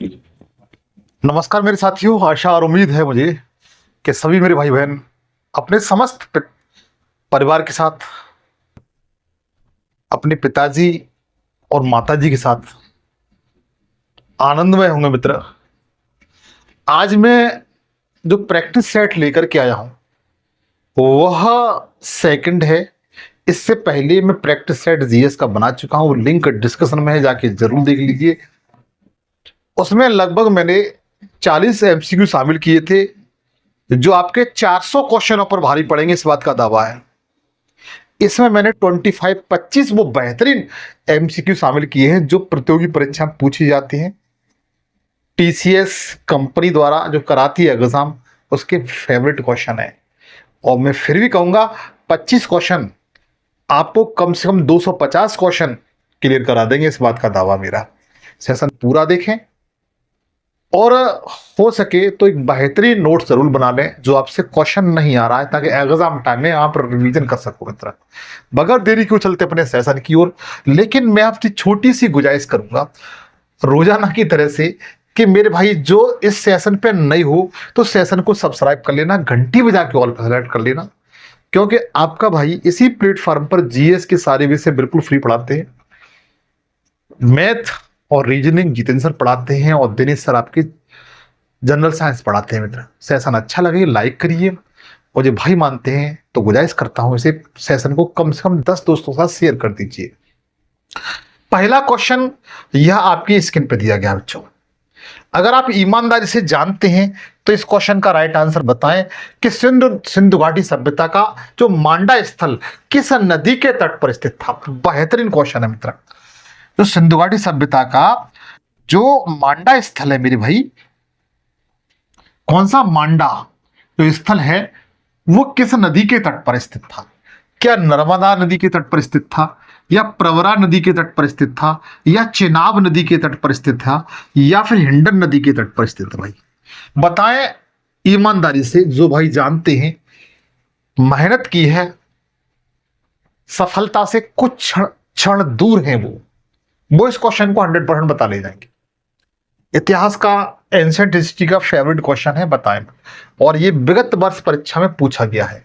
नमस्कार मेरे साथियों, आशा और उम्मीद है मुझे कि सभी मेरे भाई बहन अपने समस्त परिवार के साथ, अपने पिताजी और माताजी के साथ आनंदमय होंगे। मित्र, आज मैं जो प्रैक्टिस सेट लेकर के आया हूं वह सेकंड है। इससे पहले मैं प्रैक्टिस सेट जीएस का बना चुका हूं, लिंक डिस्कशन में है, जाके जरूर देख लीजिए। उसमें लगभग मैंने 40 एमसीक्यू शामिल किए थे जो आपके 400 क्वेश्चनों पर भारी पड़ेंगे, इस बात का दावा है। इसमें मैंने 25 वो बेहतरीन एमसीक्यू शामिल किए हैं जो प्रतियोगी परीक्षा में पूछी जाती हैं। टीसीएस कंपनी द्वारा जो कराती है एग्जाम, उसके फेवरेट क्वेश्चन है। और मैं फिर भी कहूंगा 25 क्वेश्चन आपको कम से कम 250 क्वेश्चन क्लियर करा देंगे, इस बात का दावा मेरा। सेशन पूरा देखें और हो सके तो एक बेहतरीन नोट जरूर बना लें जो आपसे क्वेश्चन नहीं आ रहा है, ताकि एग्जाम टाइम में आप रिवीजन कर सको। मित्र, बगैर देरी क्यों चलते अपने सेशन की ओर। लेकिन मैं आपसे छोटी सी गुजारिश करूंगा रोजाना की तरह से कि मेरे भाई जो इस सेशन पे नहीं हो तो सेशन को सब्सक्राइब कर लेना, घंटी बजा के ऑल सेलेक्ट कर लेना, क्योंकि आपका भाई इसी प्लेटफॉर्म पर जीएस के सारे विषय बिल्कुल फ्री पढ़ाते हैं। मैथ और रीजनिंग जितेंद्र सर पढ़ाते हैं और दिनेश सर आपके जनरल साइंस पढ़ाते हैं। मित्र, सेशन अच्छा लगे लाइक करिए, और जो भाई मानते हैं तो गुजारिश करता हूं इसे सेशन को कम से कम 10 दोस्तों के साथ शेयर कर दीजिए। पहला क्वेश्चन यह आपकी स्क्रीन पर दिया गया बच्चों। अगर आप ईमानदारी से जानते हैं तो इस क्वेश्चन का राइट आंसर बताएं कि सिंधु घाटी सभ्यता का जो मांडा स्थल किस नदी के तट पर स्थित था। बेहतरीन क्वेश्चन है मित्र। जो सिंधु घाटी सभ्यता का जो मांडा स्थल है मेरे भाई, कौन सा मांडा जो स्थल है वो किस नदी के तट पर स्थित था? क्या नर्मदा नदी के तट पर स्थित था, या प्रवरा नदी के तट पर स्थित था, या चेनाब नदी के तट पर स्थित था, या फिर हिंडन नदी के तट पर स्थित था? भाई बताएं ईमानदारी से, जो भाई जानते हैं, मेहनत की है, सफलता से कुछ क्षण दूर हैं, वो इस क्वेश्चन को 100% बता ले जाएंगे। इतिहास का, एंशिएंट हिस्ट्री का फेवरेट क्वेश्चन है, बताएं। और ये विगत वर्ष परीक्षा में पूछा गया है।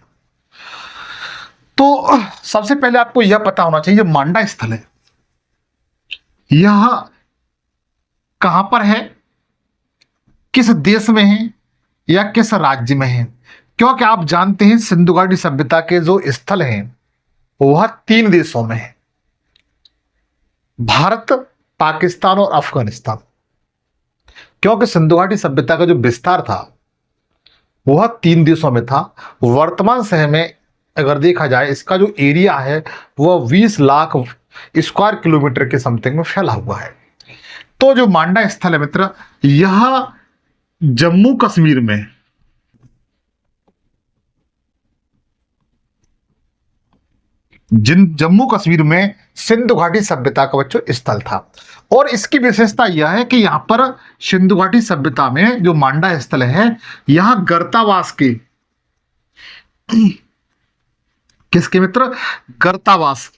तो सबसे पहले आपको यह पता होना चाहिए मांडा स्थल है यह कहां पर है, किस देश में है, या किस राज्य में है। क्योंकि आप जानते हैं सिंधु घाटी सभ्यता के जो स्थल हैं वह 3 देशों में है, भारत, पाकिस्तान और अफगानिस्तान। क्योंकि सिंधु घाटी सभ्यता का जो विस्तार था वह 3 देशों में था। वर्तमान समय में अगर देखा जाए इसका जो एरिया है वह 20 लाख स्क्वायर किलोमीटर के समथिंग में फैला हुआ है। तो जो मांडा स्थल है मित्र, यह जम्मू कश्मीर में, जम्मू कश्मीर में सिंधु घाटी सभ्यता का बच्चों स्थल था। और इसकी विशेषता यह है कि यहां पर सिंधु घाटी सभ्यता में जो मांडा स्थल है, यहां गर्तावास के, किसके मित्र? गर्तावास।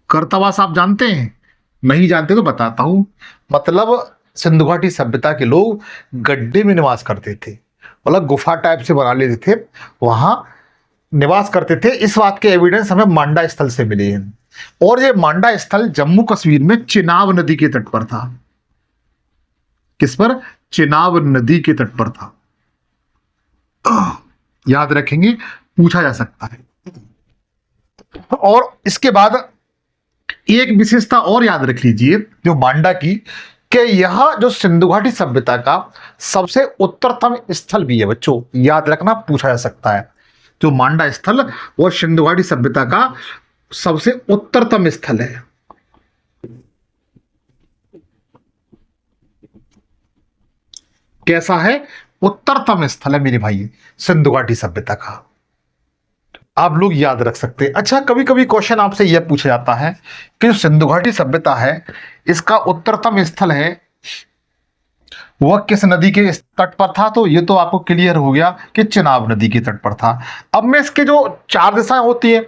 गर्तावास आप जानते हैं? नहीं जानते तो बताता हूं। मतलब सिंधु घाटी सभ्यता के लोग गड्ढे में निवास करते थे, मतलब गुफा टाइप से बना लेते थे, वहां निवास करते थे। इस बात के एविडेंस हमें मांडा स्थल से मिले हैं। और ये मांडा स्थल जम्मू कश्मीर में चिनाब नदी के तट पर था। किस पर? चिनाब नदी के तट पर था। याद रखेंगे, पूछा जा सकता है। और इसके बाद एक विशेषता और याद रख लीजिए जो मांडा की, कि यह जो सिंधु घाटी सभ्यता का सबसे उत्तरतम स्थल भी है बच्चों। याद रखना, पूछा जा सकता है। जो मांडा स्थल वो सिंधु घाटी सभ्यता का सबसे उत्तरतम स्थल है। कैसा है? उत्तरतम स्थल है मेरे भाई सिंधु घाटी सभ्यता का। आप लोग याद रख सकते हैं। अच्छा, कभी कभी क्वेश्चन आपसे यह पूछा जाता है कि जो सिंधु घाटी सभ्यता है इसका उत्तरतम स्थल है वह किस नदी के तट पर था? तो ये तो आपको क्लियर हो गया कि चिनाब नदी के तट पर था। अब मैं इसके जो 4 दिशाएं होती है,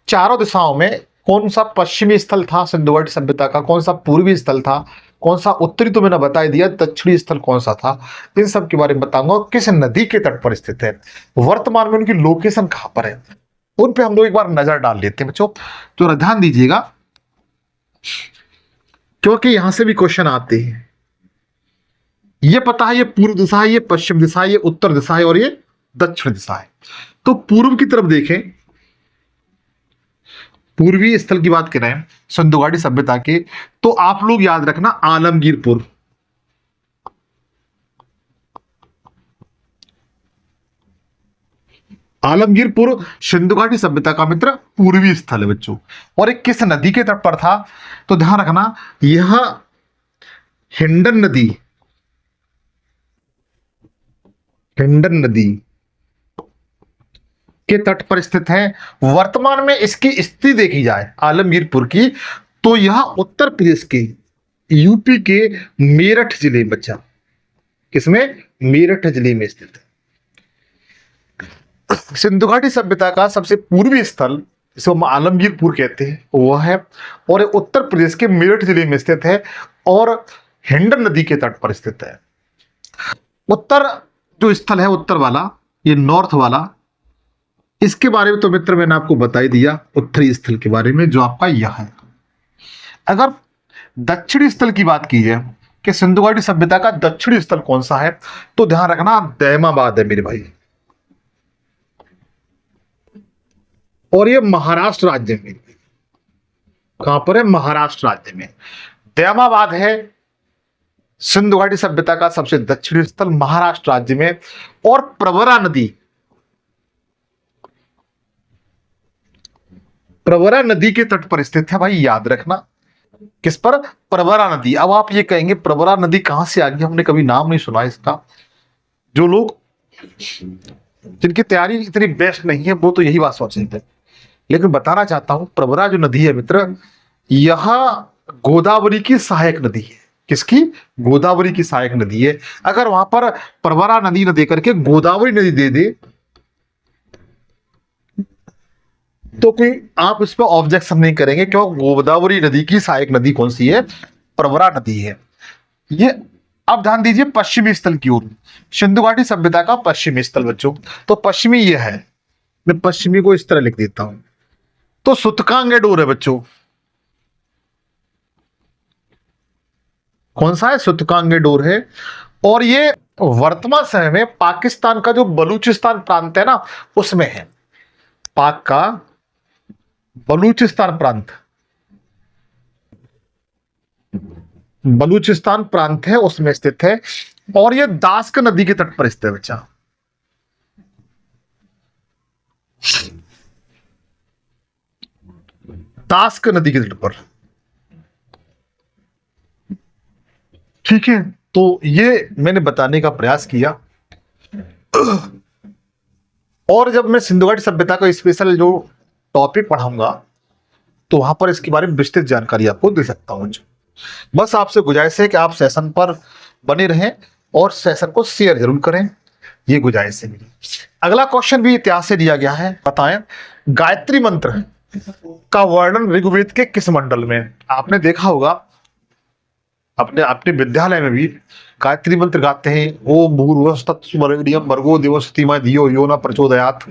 चारों दिशाओं में कौन सा पश्चिमी स्थल था सिंधु घाटी सभ्यता का, कौन सा पूर्वी स्थल था, कौन सा उत्तरी तो मैंने बता ही दिया, दक्षिणी स्थल कौन सा था, इन सब के बारे में बताऊंगा। किस नदी के तट पर स्थित है, वर्तमान में उनकी लोकेशन कहां पर है, उन पे हम लोग एक बार नजर डाल लेते हैं बच्चों। तो ध्यान दीजिएगा, क्योंकि यहां से भी क्वेश्चन आते हैं। ये पता है ये पूर्व दिशा है, ये पश्चिम दिशा है, ये उत्तर दिशा है और ये दक्षिण दिशा है। तो पूर्व की तरफ देखें, पूर्वी स्थल की बात करें सिंधु घाटी सभ्यता के, तो आप लोग याद रखना आलमगीरपुर, आलमगीरपुर सिंधु घाटी सभ्यता का मित्र पूर्वी स्थल है बच्चों। और एक किस नदी के तट पर था, तो ध्यान रखना यह हिंडन नदी, हिंडन नदी के तट पर स्थित है। वर्तमान में इसकी स्थिति देखी जाए आलमगीरपुर की, तो यह उत्तर प्रदेश के यूपी के मेरठ जिले में, बच्चा किसमें, मेरठ जिले में स्थित है। सिंधु घाटी सभ्यता का सबसे पूर्वी स्थल जिसे हम आलमगीरपुर कहते हैं वह है, और उत्तर प्रदेश के मेरठ जिले में स्थित है और हिंडन नदी के तट पर स्थित है। उत्तर जो स्थल है उत्तर वाला, ये नॉर्थ वाला, इसके बारे में तो मित्र मैंने आपको बता ही दिया, उत्तरी स्थल के बारे में जो आपका यह है। अगर दक्षिणी स्थल की बात की जाए कि सिंधु घाटी सभ्यता का दक्षिणी स्थल कौन सा है, तो ध्यान रखना दैमाबाद है मेरे भाई, और ये महाराष्ट्र राज्य में, कहां पर है, महाराष्ट्र राज्य में दैमाबाद है सिंधु घाटी सभ्यता का सबसे दक्षिणी स्थल, महाराष्ट्र राज्य में। और प्रवरा नदी, प्रवरा नदी के तट पर स्थित है भाई, याद रखना किस पर, प्रवरा नदी। अब आप ये कहेंगे प्रवरा नदी कहां से आ गई, हमने कभी नाम नहीं सुना इसका। जो लोग जिनकी तैयारी इतनी बेस्ट नहीं है वो तो यही बात सोचेंगे, लेकिन बताना चाहता हूं प्रवरा जो नदी है मित्र, यह गोदावरी की सहायक नदी है। किसकी, गोदावरी की सहायक नदी है। अगर वहां पर प्रवरा नदी न देकर के गोदावरी नदी दे दे तो कोई आप इस पर ऑब्जेक्शन नहीं करेंगे, क्यों, गोदावरी नदी की सहायक नदी कौन सी है, प्रवरा नदी है ये। अब ध्यान दीजिए पश्चिमी स्थल की ओर, सिंधु घाटी सभ्यता का पश्चिमी स्थल बच्चों, तो पश्चिमी ये है, मैं पश्चिमी को इस तरह लिख देता हूं, तो सूतकांगेडोर है बच्चों। कौन सा है, सूतकांगेडोर है। और ये वर्तमान समय में पाकिस्तान का जो बलूचिस्तान प्रांत है ना उसमें है, पाक का बलूचिस्तान प्रांत, बलूचिस्तान प्रांत है उसमें स्थित है। और ये दास्क नदी के तट पर स्थित है बच्चा, दास्क नदी के तट पर, ठीक है। तो ये मैंने बताने का प्रयास किया। और जब मैं सिंधु घाटी सभ्यता का स्पेशल जो टॉपिक पढ़ाऊंगा तो वहां पर इसके बारे में विस्तृत जानकारी आपको दे सकता हूं। बस आपसे गुजारिश है कि आप सेशन पर बने रहें और सेशन को शेयर जरूर करें, ये गुजारिश है मेरी। अगला क्वेश्चन भी इतिहास से दिया गया है, बताएं गायत्री मंत्र का वर्णन ऋग्वेद के किस मंडल में। आपने देखा होगा अपने अपने विद्यालय में भी गायत्री मंत्र गाते हैं, ओम भूर्भुवस्सुवरेण्यं भर्गो देवस्य धीमहि धियो यो न प्रचोदयात्।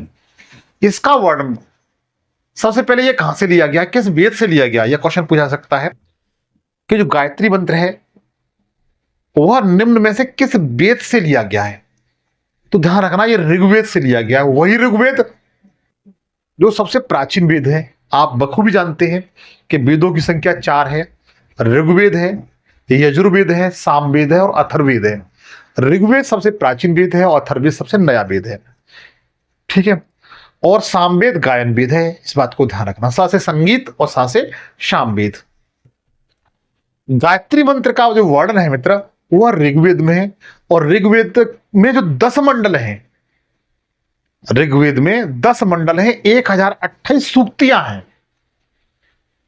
इसका वर्णन सबसे पहले ये कहां से लिया गया, किस वेद से लिया गया, यह क्वेश्चन पूछा सकता है कि जो गायत्री मंत्र है वह निम्न में से किस वेद से लिया गया है। तो ध्यान रखना ये ऋग्वेद से लिया गया है, वही ऋग्वेद जो सबसे प्राचीन वेद है। आप बखूबी जानते हैं कि वेदों की संख्या 4 है, ऋग्वेद है, यजुर्वेद है, सामवेद है और अथर्ववेद है। ऋग्वेद सबसे प्राचीन वेद है और अथर्ववेद सबसे नया वेद है, ठीक है। और सामवेद गायन वेद है, इस बात को ध्यान रखना, सा से संगीत और सा से सामवेद। गायत्री मंत्र का जो वर्णन है मित्र वह ऋग्वेद में है, और ऋग्वेद में जो 10 मंडल हैं, ऋग्वेद में 10 मंडल हैं, 1028 सूक्तियां हैं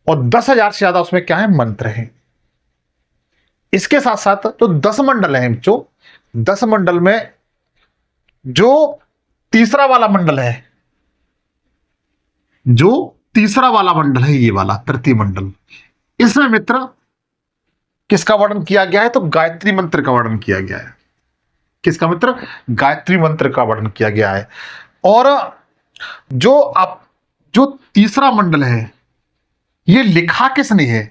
और 10,000 से ज्यादा उसमें क्या है, मंत्र हैं। इसके साथ साथ जो 10 मंडल हैं, जो 10 मंडल में जो तीसरा वाला मंडल है, जो तीसरा वाला मंडल है ये वाला तृतीय मंडल। इसमें मित्र किसका वर्णन किया गया है? तो गायत्री मंत्र का वर्णन किया गया है। किसका मित्र? गायत्री मंत्र का वर्णन किया गया है। और जो तीसरा मंडल है ये लिखा किसने है?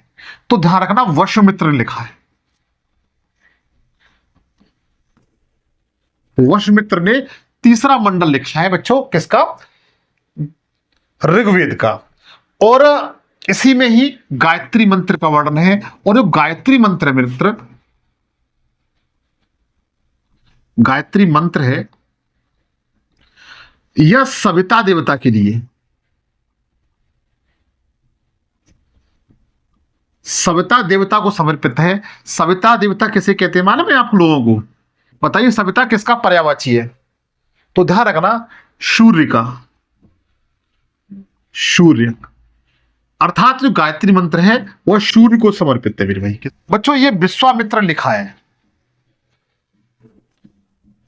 तो ध्यान रखना वशमित्र ने लिखा है। वशमित्र ने तीसरा मंडल लिखा है बच्चों। किसका? ऋग्वेद का। और इसी में ही गायत्री मंत्र का वर्णन है। और जो गायत्री मंत्र है मित्र, गायत्री मंत्र है यह सविता देवता के लिए, सविता देवता को समर्पित है। सविता देवता किसे कहते हैं मालूम है आप लोगों को? बताइए सविता किसका पर्यायवाची है? तो ध्यान रखना सूर्य का। सूर्य अर्थात जो गायत्री मंत्र है वह सूर्य को समर्पित है मेरे भाई। बच्चों ये विश्वामित्र लिखा है,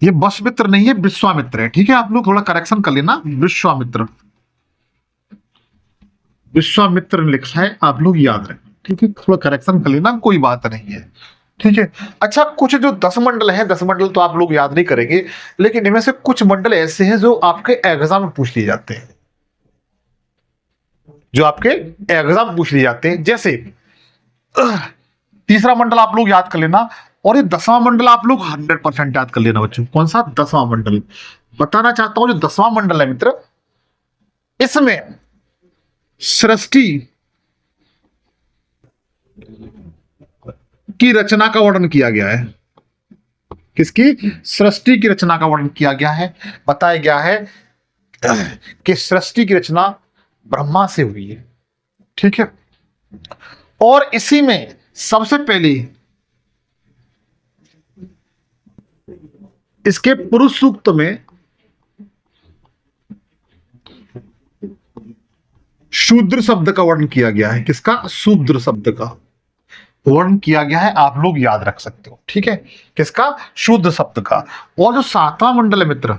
ये वशमित्र नहीं है विश्वामित्र है। ठीक है, आप लोग थोड़ा करेक्शन कर लेना। विश्वामित्र, विश्वामित्र ने लिखा है, आप लोग याद रखें। ठीक है, थोड़ा करेक्शन कर लेना, कोई बात नहीं है। ठीक है। अच्छा, कुछ जो 10 मंडल हैं, 10 मंडल तो आप लोग याद नहीं करेंगे, लेकिन इनमें से कुछ मंडल ऐसे हैं जो आपके एग्जाम में पूछ लिए जाते हैं, जो आपके एग्जाम में पूछ लिए जाते हैं। जैसे तीसरा मंडल आप लोग याद कर लेना, और ये 10वां मंडल आप लोग 100% याद कर लेना बच्चों। कौन सा? 10वां मंडल। बताना चाहता हूं जो 10वां मंडल है मित्र, इसमें सृष्टि की रचना का वर्णन किया गया है। किसकी? सृष्टि की रचना का वर्णन किया गया है। बताया गया है कि सृष्टि की रचना ब्रह्मा से हुई है। ठीक है। और इसी में सबसे पहले इसके पुरुष सूक्त में शूद्र शब्द का वर्णन किया गया है। किसका? शूद्र शब्द का वर्णन किया गया है, आप लोग याद रख सकते हो। ठीक है, किसका? शूद्र शब्द का। और जो 7वां मंडल है मित्र,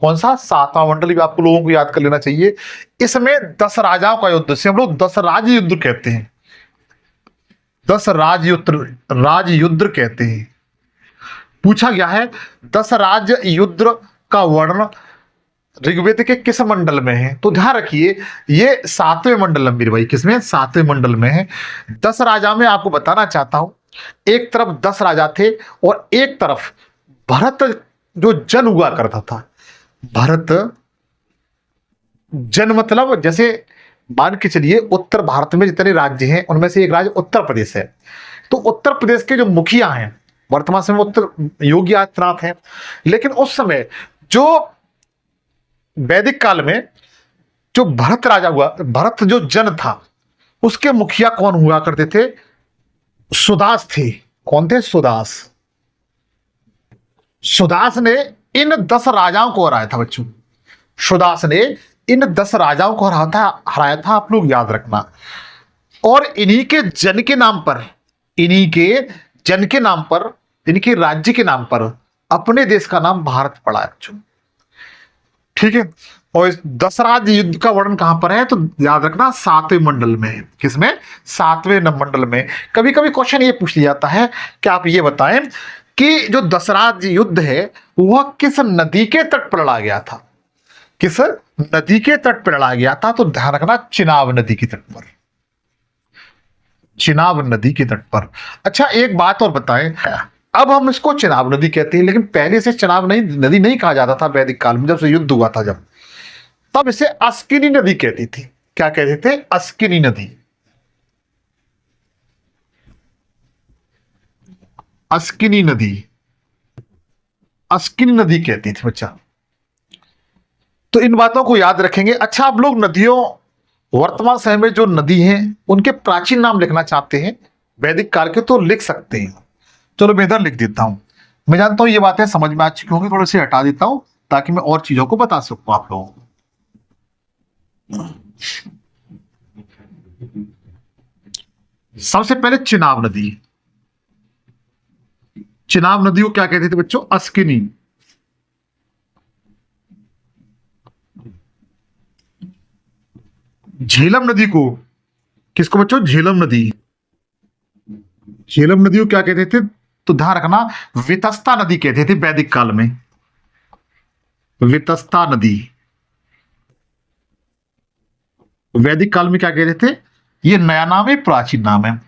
कौन सा? 7वां मंडल भी आप लोगों को याद कर लेना चाहिए। इसमें 10 राजाओं का युद्ध से हम लोग 10 राज युद्ध कहते हैं। 10 राज युद्ध कहते हैं। पूछा गया है 10 राज युद्ध का वर्णन ऋग्वेद के किस मंडल में है? तो ध्यान रखिए ये 7वें मंडल में मेरे भाई। किसमें? 7वें मंडल में है। 10 राजा में आपको बताना चाहता हूं, एक तरफ 10 राजा थे और एक तरफ भरत जो जन हुआ करता था। भरत जन मतलब जैसे मान के चलिए उत्तर भारत में जितने राज्य हैं उनमें से एक राज्य उत्तर प्रदेश है। तो उत्तर प्रदेश के जो मुखिया हैं वर्तमान समय उत्तर योगी आदित्यनाथ हैं, लेकिन उस समय जो वैदिक काल में जो भरत राजा हुआ, भरत जो जन था, उसके मुखिया कौन हुआ करते थे? सुदास थे। कौन थे? सुदास। सुदास ने इन 10 राजाओं को हराया था बच्चों। सुदास ने इन 10 राजाओं को हराया था, आप लोग याद रखना। और इन्हीं के जन के नाम पर, इन्हीं के जन के नाम पर, इनके राज्य के नाम पर अपने देश का नाम भारत पड़ा है बच्चों। ठीक है। और इस 10 राज युद्ध का वर्णन कहां पर है? तो याद रखना 7वें मंडल में है। किसमें? 7वें मंडल में। कभी कभी क्वेश्चन ये पूछ लिया जाता है कि आप ये बताएं कि जो 10 राज युद्ध है वह किस नदी के तट पर लड़ा गया था? किस नदी के तट पर लड़ा गया था? तो ध्यान रखना चिनाब नदी के तट पर। चिनाब नदी के तट पर। अच्छा, एक बात और बताएं, अब हम इसको चिनाब नदी कहते हैं, लेकिन पहले से चिनाब नदी नहीं कहा जाता था। वैदिक काल में जब से युद्ध हुआ था, जब तब इसे अस्किनी नदी कहती थी। क्या कहते थे? अस्किनी नदी। अस्किनी नदी, अस्किनी नदी कहती थी बच्चा। तो इन बातों को याद रखेंगे। अच्छा, आप लोग नदियों, वर्तमान समय में जो नदी हैं उनके प्राचीन नाम लिखना चाहते हैं वैदिक काल के, तो लिख सकते हैं। चलो मैं इधर लिख देता हूं। मैं जानता हूं ये बातें समझ में आ चुकी होंगी, थोड़े से हटा देता हूं ताकि मैं और चीजों को बता सकूं आप लोगों को। सबसे पहले चिनाब नदी। चिनाब नदी को क्या कहते थे बच्चों? अस्किनी। झेलम नदी को, किसको बच्चों, झेलम नदी, झेलम नदी को क्या कहते थे, तो ध्यान रखना वितस्ता नदी कहते थे वैदिक काल में, वितस्ता नदी। वैदिक काल में क्या कहते थे, ये नया नाम है, प्राचीन नाम है।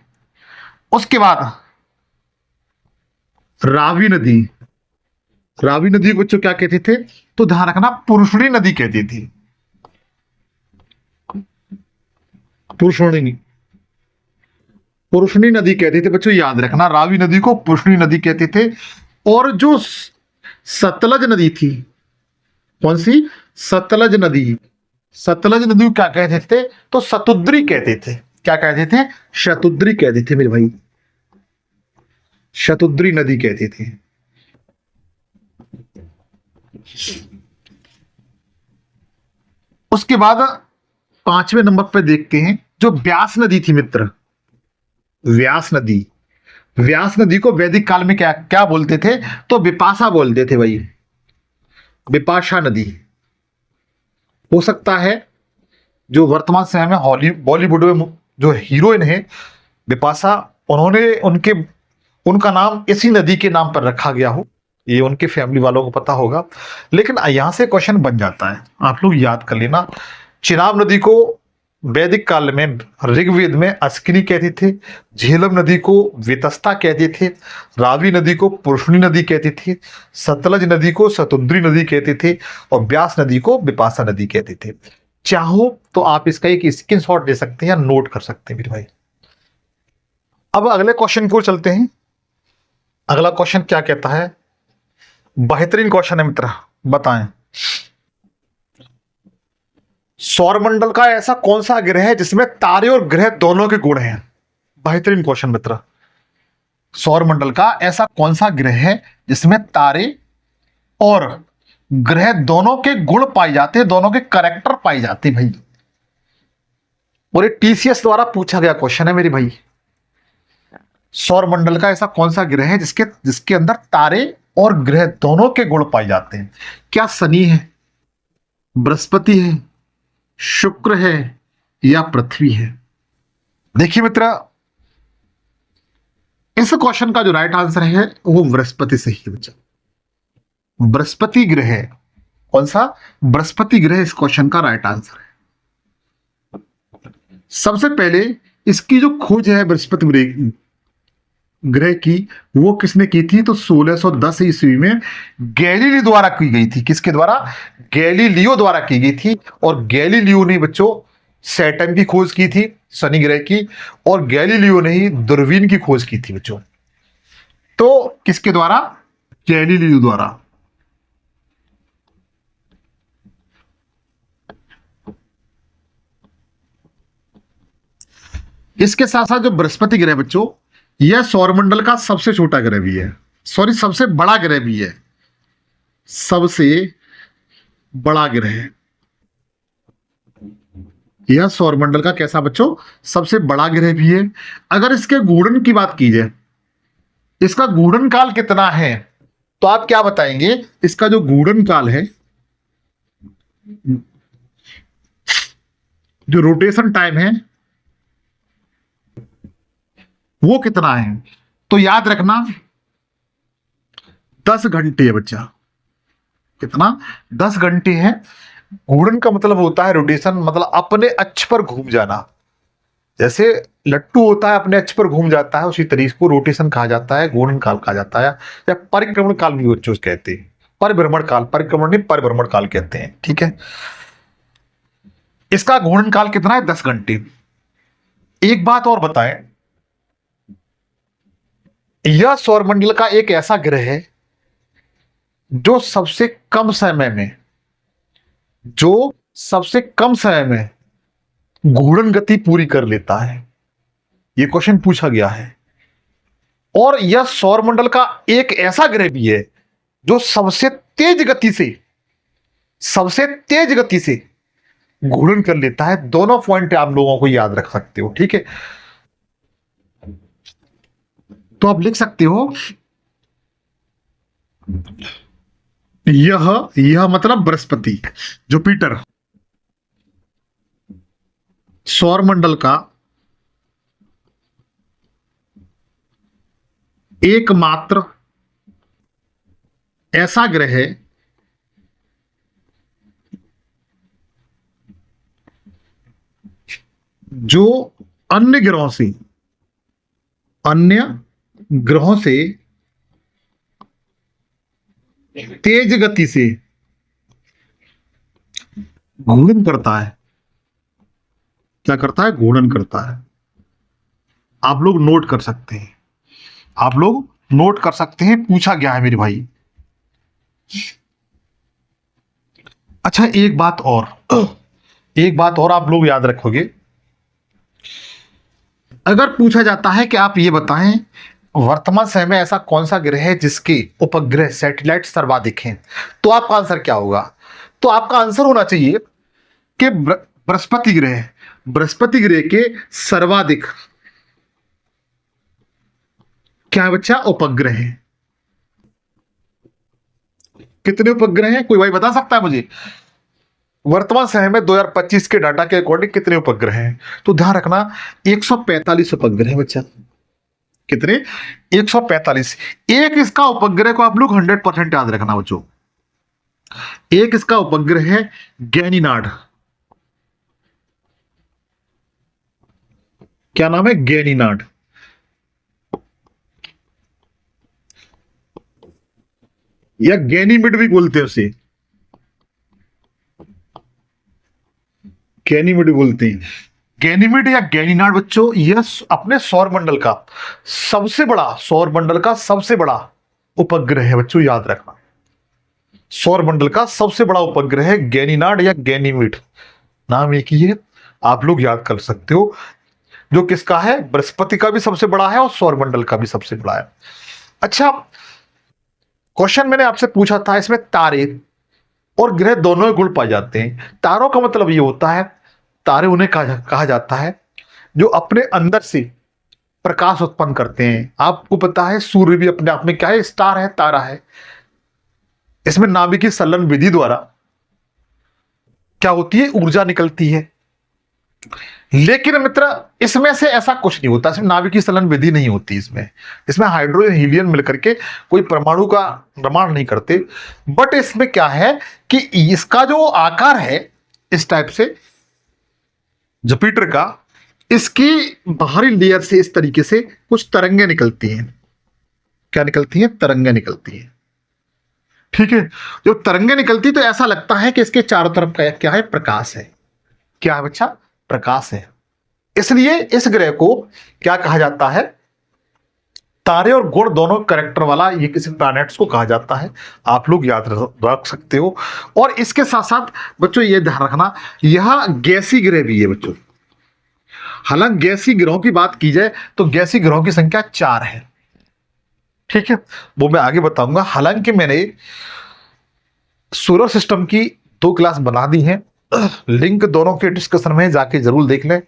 उसके बाद रावी नदी, रावी नदी को बच्चों क्या कहते थे, तो ध्यान रखना पुरुषणी नदी कहती थी, पुरुषणी, पुरुषणी नदी कहते थे बच्चों, याद रखना रावी नदी को पुरुषणी नदी कहते थे। और जो सतलज नदी थी, कौन सी, सतलज नदी, सतलज नदी को क्या कहते थे, तो शतुद्री कहते थे, क्या कहते थे, शतुद्री कहते थे मेरे भाई, शतुद्री नदी कहते थे। उसके बाद 5वें नंबर पे देखते हैं जो व्यास नदी थी मित्र, व्यास नदी, व्यास नदी को वैदिक काल में क्या क्या बोलते थे, तो विपाशा बोलते थे भाई, विपाशा नदी। हो सकता है जो वर्तमान समय में बॉलीवुड में जो हीरोइन है विपाशा, उन्होंने उनका नाम इसी नदी के नाम पर रखा गया हो, ये उनके फैमिली वालों को पता होगा। लेकिन यहां से क्वेश्चन बन जाता है, आप लोग याद कर लेना। चिनाब नदी को वैदिक काल में ऋग्वेद में अस्किनी कहते थे, झेलम नदी को वितस्ता कहते थे, रावी नदी को पुरुषणी नदी कहते थे, सतलज नदी को शतुद्री नदी कहते थे, और व्यास नदी को विपाशा नदी कहते थे। चाहो तो आप इसका एक स्क्रीनशॉट ले सकते हैं या नोट कर सकते हैं मेरे भाई। अब अगले क्वेश्चन को चलते हैं। अगला क्वेश्चन क्या कहता है, बेहतरीन क्वेश्चन है मित्र, बताएं सौरमंडल का ऐसा कौन सा ग्रह है जिसमें तारे और ग्रह दोनों के गुण हैं। बेहतरीन क्वेश्चन मित्र, सौरमंडल का ऐसा कौन सा ग्रह है जिसमें तारे और ग्रह दोनों के गुण पाए जाते हैं, दोनों के कैरेक्टर पाए जाते हैं भाई। और ये टीसीएस द्वारा पूछा गया क्वेश्चन है मेरे भाई। सौरमंडल का ऐसा कौन सा ग्रह है जिसके अंदर तारे और ग्रह दोनों के गुण पाए जाते हैं। क्या शनि है, बृहस्पति है, शुक्र है या पृथ्वी है। देखिए मित्र, इस क्वेश्चन का जो राइट आंसर है वो बृहस्पति सही है बच्चा। बृहस्पति ग्रह, कौन सा, बृहस्पति ग्रह इस क्वेश्चन का राइट आंसर है। सबसे पहले इसकी जो खोज है बृहस्पति ग्रह की, वो किसने की थी, तो 1610 ईस्वी में गैलीलियो द्वारा की गई थी। किसके द्वारा, गैलीलियो द्वारा की गई थी। और गैलीलियो ने बच्चों सैटर्न की खोज की थी, शनि ग्रह की, और गैलीलियो ने ही दूरबीन की खोज की थी बच्चों। तो किसके द्वारा, गैलीलियो द्वारा। इसके साथ साथ जो बृहस्पति ग्रह बच्चों, यह सौरमंडल का सबसे छोटा ग्रह भी है, सॉरी सबसे बड़ा ग्रह भी है, सबसे बड़ा ग्रह है। यह सौरमंडल का कैसा बच्चों, सबसे बड़ा ग्रह भी है। अगर इसके घूर्णन की बात की जाए, इसका घूर्णन काल कितना है, तो आप क्या बताएंगे, इसका जो घूर्णन काल है, जो रोटेशन टाइम है, वो कितना है, तो याद रखना 10 घंटे है बच्चा। कितना, 10 घंटे है। घूर्णन का मतलब होता है रोटेशन, मतलब अपने अक्ष पर घूम जाना। जैसे लट्टू होता है अपने अक्ष पर घूम जाता है, उसी तरीके को रोटेशन कहा जाता है, घूर्णन काल कहा जाता है, या परिक्रमण काल भी बच्चों कहते हैं। परिभ्रमण काल, परिक्रमण नहीं परिभ्रमण काल कहते हैं, ठीक है। इसका घूर्णन काल कितना है, 10 घंटे। एक बात और बताएं, यह सौरमंडल का एक ऐसा ग्रह है जो सबसे कम समय में, जो सबसे कम समय में घूर्णन गति पूरी कर लेता है। यह क्वेश्चन पूछा गया है। और यह सौरमंडल का एक ऐसा ग्रह भी है जो सबसे तेज गति से घूर्णन कर लेता है। दोनों पॉइंट आप लोगों को याद रख सकते हो, ठीक है। तो आप लिख सकते हो, यह मतलब बृहस्पति, जुपिटर, सौरमंडल का एकमात्र ऐसा ग्रह है जो अन्य ग्रहों से अन्य ग्रहों से तेज गति से घूर्णन करता है। क्या करता है? घूर्णन करता है। आप लोग नोट कर सकते हैं, आप लोग नोट कर सकते हैं, पूछा गया है मेरे भाई। अच्छा, एक बात और आप लोग याद रखोगे, अगर पूछा जाता है कि आप ये बताएं वर्तमान समय में ऐसा कौन सा ग्रह है जिसके उपग्रह सैटेलाइट सर्वाधिक हैं, तो आपका आंसर क्या होगा? तो आपका आंसर होना चाहिए कि बृहस्पति ग्रह के सर्वाधिक क्या है बच्चा? उपग्रह है। कितने उपग्रह हैं? कोई भाई बता सकता है मुझे? वर्तमान समय में 2025 के डाटा के अकॉर्डिंग कितने उपग्रह हैं? तो ध्यान रखना 145 उपग्रह है बच्चा। कितने? 145। एक इसका उपग्रह को आप लोग 100% याद रखना बच्चों। एक इसका उपग्रह है गैनीनाड। क्या नाम है? गैनीनाड। या गैनीमिड भी बोलते हैं उसे, गैनीमिड बोलते हैं। गैनीमिड या गैनीनाड बच्चों, यह अपने सौरमंडल का सबसे बड़ा उपग्रह है बच्चों, याद रखना। सौरमंडल का सबसे बड़ा उपग्रह है गैनीनाड या गैनीमिड, नाम एक ही है, आप लोग याद कर सकते हो। जो किसका है? बृहस्पति का भी सबसे बड़ा है और सौरमंडल का भी सबसे बड़ा है। अच्छा, क्वेश्चन मैंने आपसे पूछा था, इसमें तारे और ग्रह दोनों ही गुण पाए जाते हैं। तारों का मतलब ये होता है, तारे उन्हें कहा जाता है जो अपने अंदर से प्रकाश उत्पन्न करते हैं। आपको पता है सूर्य भी अपने आप में क्या है? स्टार है, तारा है। इसमें नाभिकीय संलयन विधि द्वारा क्या होती है? ऊर्जा निकलती है। लेकिन मित्र, इसमें से ऐसा कुछ नहीं होता, इसमें नाभिकीय संलयन विधि नहीं होती। इसमें हाइड्रोजन हीलियम मिलकर के कोई परमाणु का निर्माण नहीं करते। बट इसमें क्या है कि इसका जो आकार है इस टाइप से जुपिटर का, इसकी बाहरी लेयर से इस तरीके से कुछ तरंगें निकलती हैं। क्या निकलती हैं? तरंगें निकलती हैं। ठीक है, जो तरंगें निकलती तो ऐसा लगता है कि इसके चारों तरफ का क्या है? प्रकाश है। क्या है बच्चा? प्रकाश है। इसलिए इस ग्रह को क्या कहा जाता है? तारे और गुण दोनों कैरेक्टर वाला ये किसी प्लैनेट्स को कहा जाता है। आप लोग याद रख सकते हो। और इसके साथ साथ बच्चों ये ध्यान रखना, यह गैसी ग्रह भी है बच्चों। हालांकि गैसी ग्रहों की बात की जाए तो गैसी ग्रहों की संख्या 4 है। ठीक है, वो मैं आगे बताऊंगा। हालांकि मैंने सोलर सिस्टम की 2 क्लास बना दी हैं, लिंक दोनों के डिस्कशन में जाके जरूर देख लें।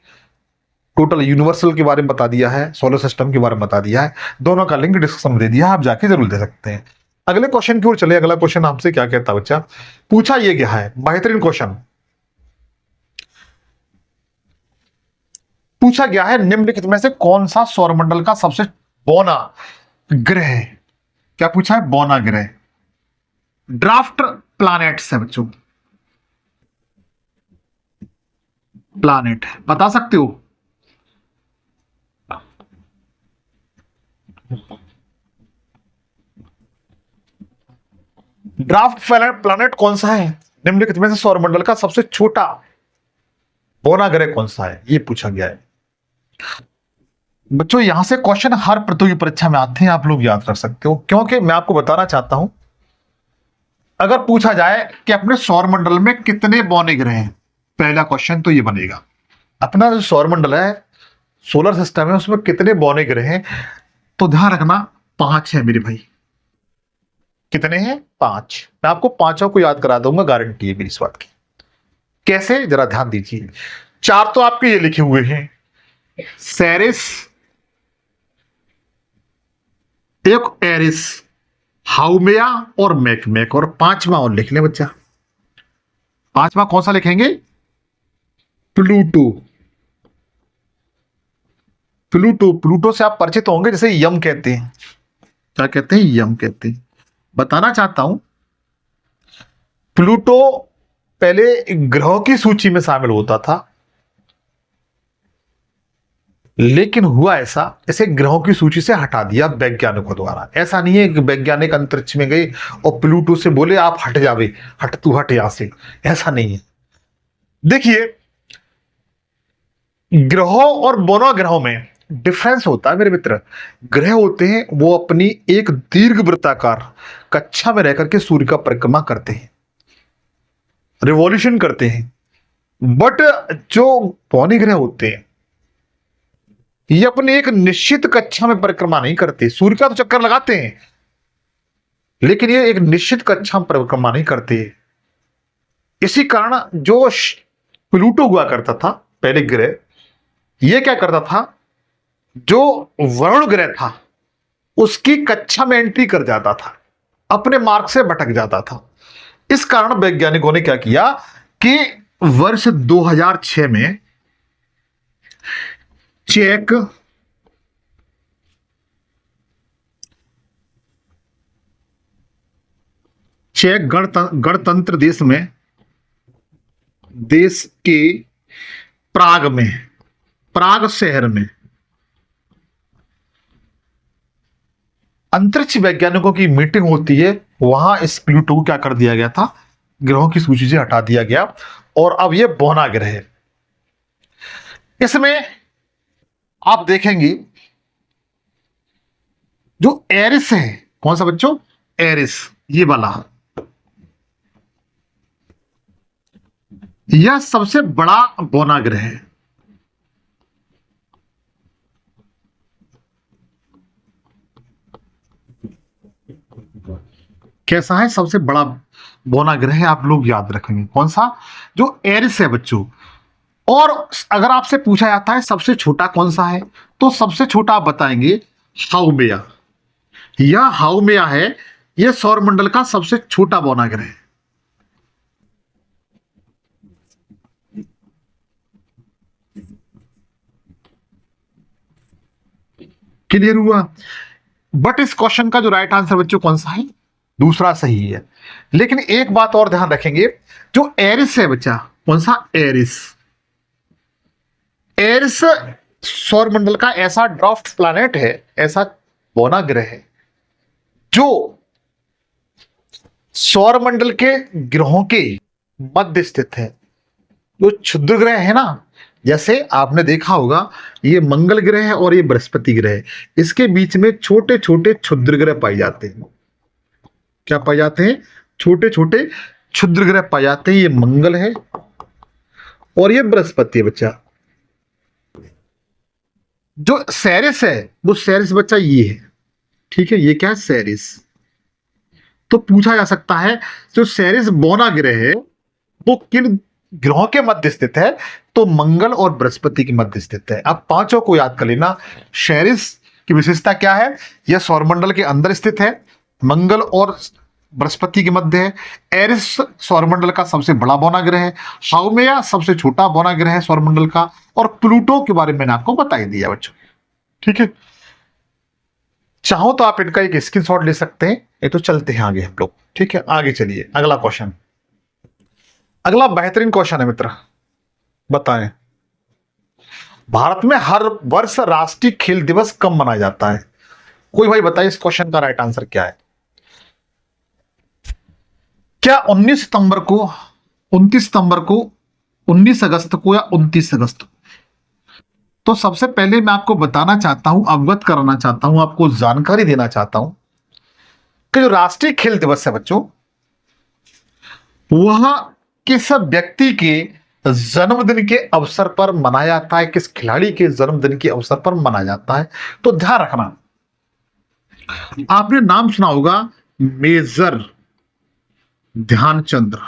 टोटल यूनिवर्सल के बारे में बता दिया है, सोलर सिस्टम के बारे में बता दिया है, दोनों का लिंक डिस्क्रिप्शन में दे दिया है, आप जाके जरूर दे सकते हैं। अगले क्वेश्चन की ओर चले। अगला क्वेश्चन आपसे क्या कहता है बच्चा? पूछा ये गया है, बेहतरीन क्वेश्चन पूछा गया है, निम्नलिखित में से कौन सा सौरमंडल का सबसे बौना ग्रह है? क्या पूछा है? बौना ग्रह। ड्राफ्ट प्लैनेट्स है बच्चों, प्लैनेट बता सकते हो? ड्राफ्ट प्लैनेट कौन सा है? निम्नलिखित में से सौरमंडल का सबसे छोटा बौना ग्रह कौन सा है? ये पूछा गया है बच्चों। यहां से क्वेश्चन हर प्रतियोगी परीक्षा में आते हैं, आप लोग याद रख सकते हो। क्योंकि मैं आपको बताना चाहता हूं, अगर पूछा जाए कि अपने सौरमंडल में कितने बौने ग्रह हैं, पहला क्वेश्चन तो ये बनेगा, अपना जो सौरमंडल है, सोलर सिस्टम है, उसमें कितने बौने ग्रह हैं? तो ध्यान रखना 5 है मेरे भाई। कितने हैं? 5। मैं आपको पांचों को याद करा दूंगा, गारंटी है मेरी इस बात की। कैसे? जरा ध्यान दीजिए। 4 तो आपके ये लिखे हुए हैं, सेरिस, एक एरिस, हाउमेया और मैकमैक, और 5वां और लिख ले बच्चा। 5वां कौन सा लिखेंगे? प्लूटो। प्लूटो, प्लूटो से आप परिचित होंगे, जैसे यम कहते हैं। क्या कहते हैं? यम कहते हैं। बताना चाहता हूं, प्लूटो पहले ग्रहों की सूची में शामिल होता था, लेकिन हुआ ऐसा, इसे ग्रहों की सूची से हटा दिया वैज्ञानिकों द्वारा। ऐसा नहीं है कि वैज्ञानिक अंतरिक्ष में गए और प्लूटो से बोले आप हट जावे, हट तू हट यहां से, ऐसा नहीं है। देखिए, ग्रहों और मोनोग्रहों में डिफरेंस होता है मेरे मित्र। ग्रह होते हैं वो अपनी एक दीर्घ वृत्ताकार कक्षा में रहकर के सूर्य का परिक्रमा करते हैं, रिवॉल्यूशन करते हैं। बट जो पौने ग्रह होते हैं, ये अपनी एक निश्चित कक्षा में परिक्रमा नहीं करते। सूर्य का तो चक्कर लगाते हैं, लेकिन ये एक निश्चित कक्षा में परिक्रमा नहीं करते। इसी कारण जो प्लूटो हुआ करता था पहले ग्रह, ये क्या करता था, जो वरुण ग्रह था उसकी कक्षा में एंट्री कर जाता था, अपने मार्ग से भटक जाता था। इस कारण वैज्ञानिकों ने क्या किया कि वर्ष 2006 में चेक गणतंत्र देश के प्राग शहर में अंतरिक्ष वैज्ञानिकों की मीटिंग होती है। वहां इस प्लूटो को क्या कर दिया गया था, ग्रहों की सूची से हटा दिया गया, और अब यह बौना ग्रह है। इसमें आप देखेंगे जो एरिस है, कौन सा बच्चों? एरिस, ये वाला, यह सबसे बड़ा बौना ग्रह है। कैसा है? सबसे बड़ा बौना ग्रह है, आप लोग याद रखेंगे। कौन सा? जो एरिस है बच्चों। और अगर आपसे पूछा जाता है सबसे छोटा कौन सा है, तो सबसे छोटा आप बताएंगे हाउमेया। यह हाउमेया है, यह सौरमंडल का सबसे छोटा बौना ग्रह है। क्लियर हुआ? बट इस क्वेश्चन का जो राइट आंसर बच्चों कौन सा है? दूसरा सही है। लेकिन एक बात और ध्यान रखेंगे, जो एरिस है बच्चा, कौन सा? एरिस। एरिस सौरमंडल का ऐसा ड्वार्फ प्लैनेट है, ऐसा बौना ग्रह है जो सौरमंडल के ग्रहों के मध्य स्थित है। जो क्षुद्र ग्रह है ना, जैसे आपने देखा होगा ये मंगल ग्रह है और ये बृहस्पति ग्रह है, इसके बीच में छोटे छोटे क्षुद्र ग्रह पाए जाते हैं। क्या पाए जाते हैं? छोटे छोटे क्षुद्र ग्रह पाए जाते हैं। ये मंगल है और ये बृहस्पति है बच्चा। जो सेरिस है वो सेरिस बच्चा ये है, ठीक है? ये क्या है? सेरिस। तो पूछा जा सकता है जो सेरिस बौना ग्रह है वो किन ग्रहों के मध्य स्थित है? तो मंगल और बृहस्पति के मध्य स्थित है। अब पांचों को याद कर लेना। सेरिस की विशेषता क्या है? यह सौरमंडल के अंदर स्थित है, मंगल और बृहस्पति के मध्य है, एरिस सौरमंडल का सबसे बड़ा बौना ग्रह है, हाउमेया सबसे छोटा बौना ग्रह है सौरमंडल का, और प्लूटो के बारे में मैंने आपको बता ही दिया बच्चों। ठीक है, चाहो तो आप इनका एक स्क्रीनशॉट ले सकते हैं। ये तो चलते हैं आगे हम लोग। ठीक है, आगे चलिए। अगला क्वेश्चन, अगला बेहतरीन क्वेश्चन है मित्र। बताएं, भारत में हर वर्ष राष्ट्रीय खेल दिवस कब मनाया जाता है? कोई भाई बताइए इस क्वेश्चन का राइट आंसर क्या है? क्या 19 सितंबर को, 29 सितंबर को, 19 अगस्त को, या 29 अगस्त को? तो सबसे पहले मैं आपको बताना चाहता हूं, अवगत कराना चाहता हूं, आपको जानकारी देना चाहता हूं कि जो राष्ट्रीय खेल दिवस है बच्चों, वह किस व्यक्ति के जन्मदिन के अवसर पर मनाया जाता है, किस खिलाड़ी के जन्मदिन के अवसर पर मनाया जाता है? तो ध्यान रखना, आपने नाम सुना होगा मेजर ध्यानचंद्र।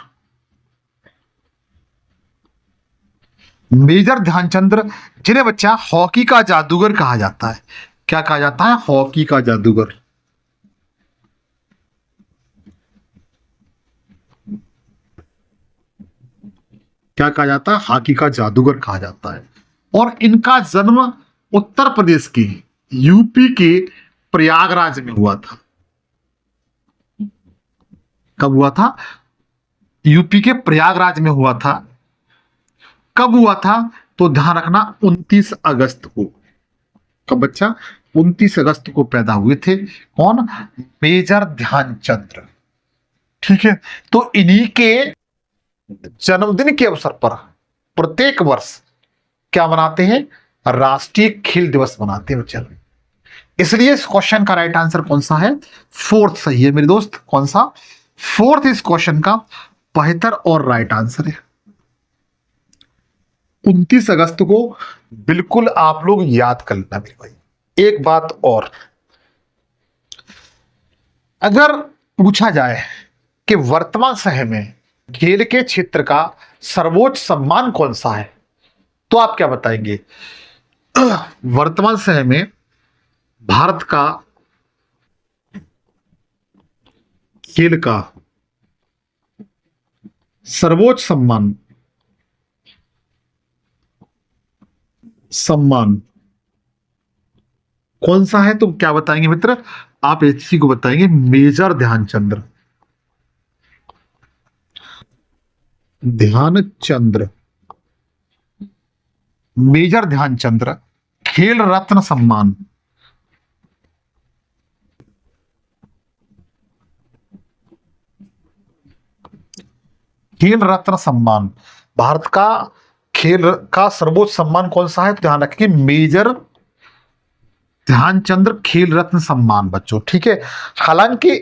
मेजर ध्यानचंद्र, जिन्हें बच्चा हॉकी का जादूगर कहा जाता है। क्या कहा जाता है? हॉकी का जादूगर। क्या कहा जाता है? हॉकी का जादूगर कहा जाता है। और इनका जन्म उत्तर प्रदेश के, यूपी के प्रयागराज में हुआ था। कब हुआ था? यूपी के प्रयागराज में हुआ था। कब हुआ था? तो ध्यान रखना 29 अगस्त को। कब बच्चा? 29 अगस्त को पैदा हुए थे। कौन? मेजर ध्यानचंद्र। ठीक है, तो इन्हीं के जन्मदिन के अवसर पर प्रत्येक वर्ष क्या मनाते हैं? राष्ट्रीय खेल दिवस मनाते हैं बच्चा। इसलिए इस क्वेश्चन का राइट आंसर कौन सा है? फोर्थ सही है मेरे दोस्त। कौन सा? फोर्थ इस क्वेश्चन का बेहतर और राइट आंसर है। 29 अगस्त को बिल्कुल आप लोग याद कर लेना मेरे भाई। एक बात और, अगर पूछा जाए कि वर्तमान समय में खेल के क्षेत्र का सर्वोच्च सम्मान कौन सा है, तो आप क्या बताएंगे? वर्तमान समय में भारत का खेल का सर्वोच्च सम्मान कौन सा है, तो क्या बताएंगे मित्र? आप इसी को बताएंगे, मेजर ध्यानचंद्र। ध्यानचंद्र, मेजर ध्यानचंद्र खेल रत्न सम्मान। खेल रत्न सम्मान, भारत का खेल का सर्वोच्च सम्मान कौन सा है? तो ध्यान रखिए, मेजर ध्यानचंद्र खेल रत्न सम्मान बच्चों। ठीक है, हालांकि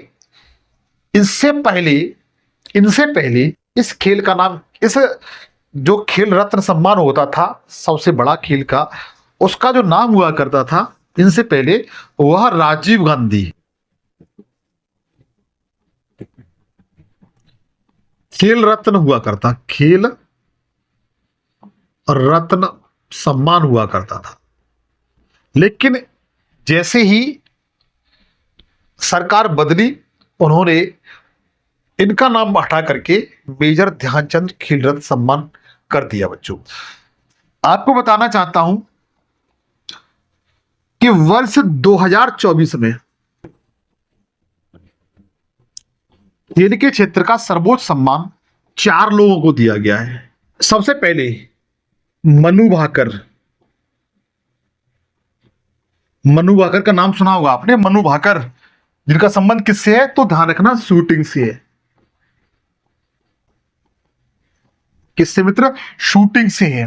इनसे पहले इस खेल का नाम, इस जो खेल रत्न सम्मान होता था सबसे बड़ा खेल का, उसका जो नाम हुआ करता था इनसे पहले, वह राजीव गांधी खेल रत्न हुआ करता, खेल रत्न सम्मान हुआ करता था। लेकिन जैसे ही सरकार बदली, उन्होंने इनका नाम हटा करके मेजर ध्यानचंद खेल रत्न सम्मान कर दिया बच्चों। आपको बताना चाहता हूं कि वर्ष 2024 में खेल के क्षेत्र का सर्वोच्च सम्मान 4 लोगों को दिया गया है। सबसे पहले मनु भाकर। मनु भाकर का नाम सुना होगा आपने, मनु भाकर, जिनका संबंध किससे है? तो ध्यान रखना, शूटिंग से है। किससे मित्र? शूटिंग से है।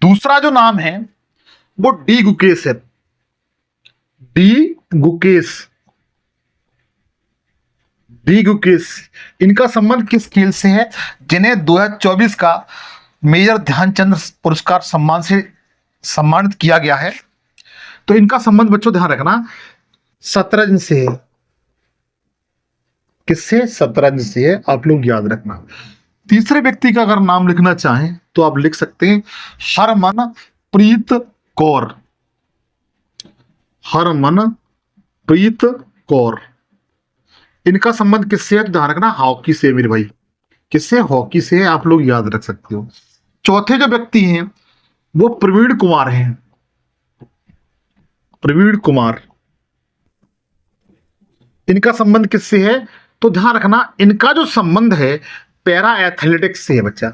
दूसरा जो नाम है वो डी गुकेश है। डी गुकेश, डी गुकेश, इनका संबंध किस खेल से है? जिन्हें 2024 का मेजर ध्यानचंद पुरस्कार सम्मान से सम्मानित किया गया है। तो इनका संबंध बच्चों ध्यान रखना शतरंज से है। किससे? शतरंज से है, आप लोग याद रखना। तीसरे व्यक्ति का अगर नाम लिखना चाहें तो आप लिख सकते हैं हरमनप्रीत कौर। हरमनप्रीत कौर, इनका संबंध किससे है? तो ध्यान रखना हॉकी से मेरे भाई। किससे? हॉकी से, आप लोग याद रख सकते हो। चौथे जो व्यक्ति हैं वो प्रवीण कुमार हैं। प्रवीण कुमार, इनका संबंध किससे है? तो ध्यान रखना इनका जो संबंध है पैरा एथलेटिक्स से है बच्चा।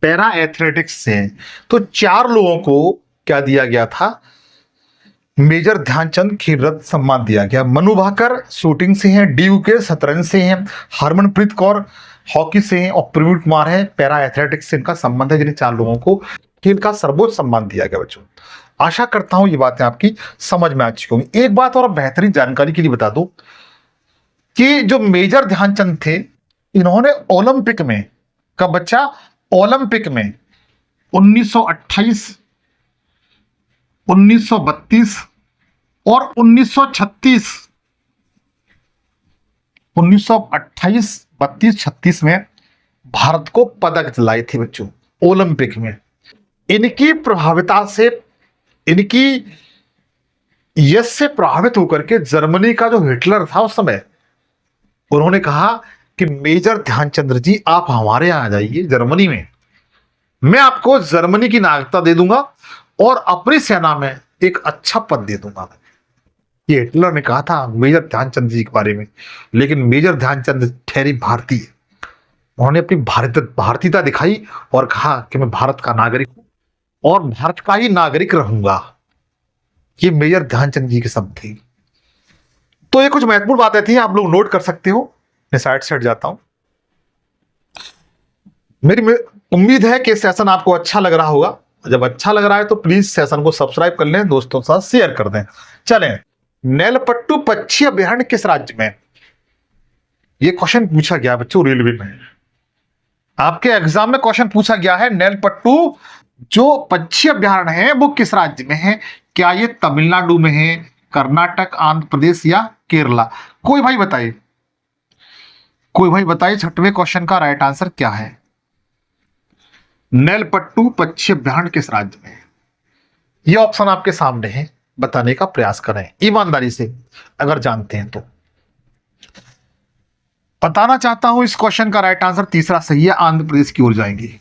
पैरा एथलेटिक्स से है। तो 4 लोगों को क्या दिया गया था? मेजर ध्यानचंद खेल रत्न सम्मान दिया गया। मनु भाकर शूटिंग से हैं, डी गुकेश शतरंज से हैं, हरमनप्रीत कौर हॉकी से हैं और प्रवीण कुमार है पैरा एथलेटिक्स से इनका संबंध है, जिन्हें 4 लोगों को खेल का सर्वोच्च सम्मान दिया गया बच्चों। आशा करता हूं ये बातें आपकी समझ में आ चुकी होंगी। एक बात और बेहतरीन जानकारी के लिए बता दूं कि जो मेजर ध्यानचंद थे, इन्होंने ओलंपिक में, का बच्चा ओलंपिक में 1928, 1932 और 1936, 1928, 32, 36 में भारत को पदक दिलाए थे बच्चों ओलंपिक में। इनकी प्रभाविता से, इनकी यश से प्रभावित होकर के जर्मनी का जो हिटलर था उस समय, उन्होंने कहा कि मेजर ध्यानचंद जी आप हमारे यहाँ आ जाइए जर्मनी में, मैं आपको जर्मनी की नागरिकता दे दूंगा और अपनी सेना में एक अच्छा पद दे दूंगा। ये हिटलर ने कहा था मेजर ध्यानचंद जी के बारे में, लेकिन मेजर ध्यानचंद ठहरी भारतीय। उन्होंने अपनी भारतीयता दिखाई और कहा कि मैं भारत का नागरिक हूं और भारत का ही नागरिक रहूंगा। ये मेजर ध्यानचंद जी के शब्द थे। तो ये कुछ महत्वपूर्ण बातें थी, आप लोग नोट कर सकते हो। मैं साइड से हट जाता हूं। मेरी उम्मीद है कि सेशन आपको अच्छा लग रहा होगा। जब अच्छा लग रहा है तो प्लीज सेशन को सब्सक्राइब कर लें, दोस्तों के साथ शेयर कर दें। चलें, नेलपट्टू पक्षी अभयारण्य किस राज्य में? ये क्वेश्चन पूछा गया बच्चों रेलवे में, आपके एग्जाम में क्वेश्चन पूछा गया है। नेलपट्टू जो पक्षी अभयारण्य है वो किस राज्य में है? क्या ये तमिलनाडु में है, कर्नाटक, आंध्र प्रदेश या केरला? कोई भाई बताइए, कोई भाई बताइए छठवें क्वेश्चन का राइट आंसर क्या है? नेलपट्टू पक्षी अभयारण्य किस राज्य में है? ये ऑप्शन आपके सामने है, बताने का प्रयास करें ईमानदारी से, अगर जानते हैं तो। बताना चाहता हूं इस क्वेश्चन का राइट आंसर तीसरा सही है, आंध्र प्रदेश की ओर जाएंगे।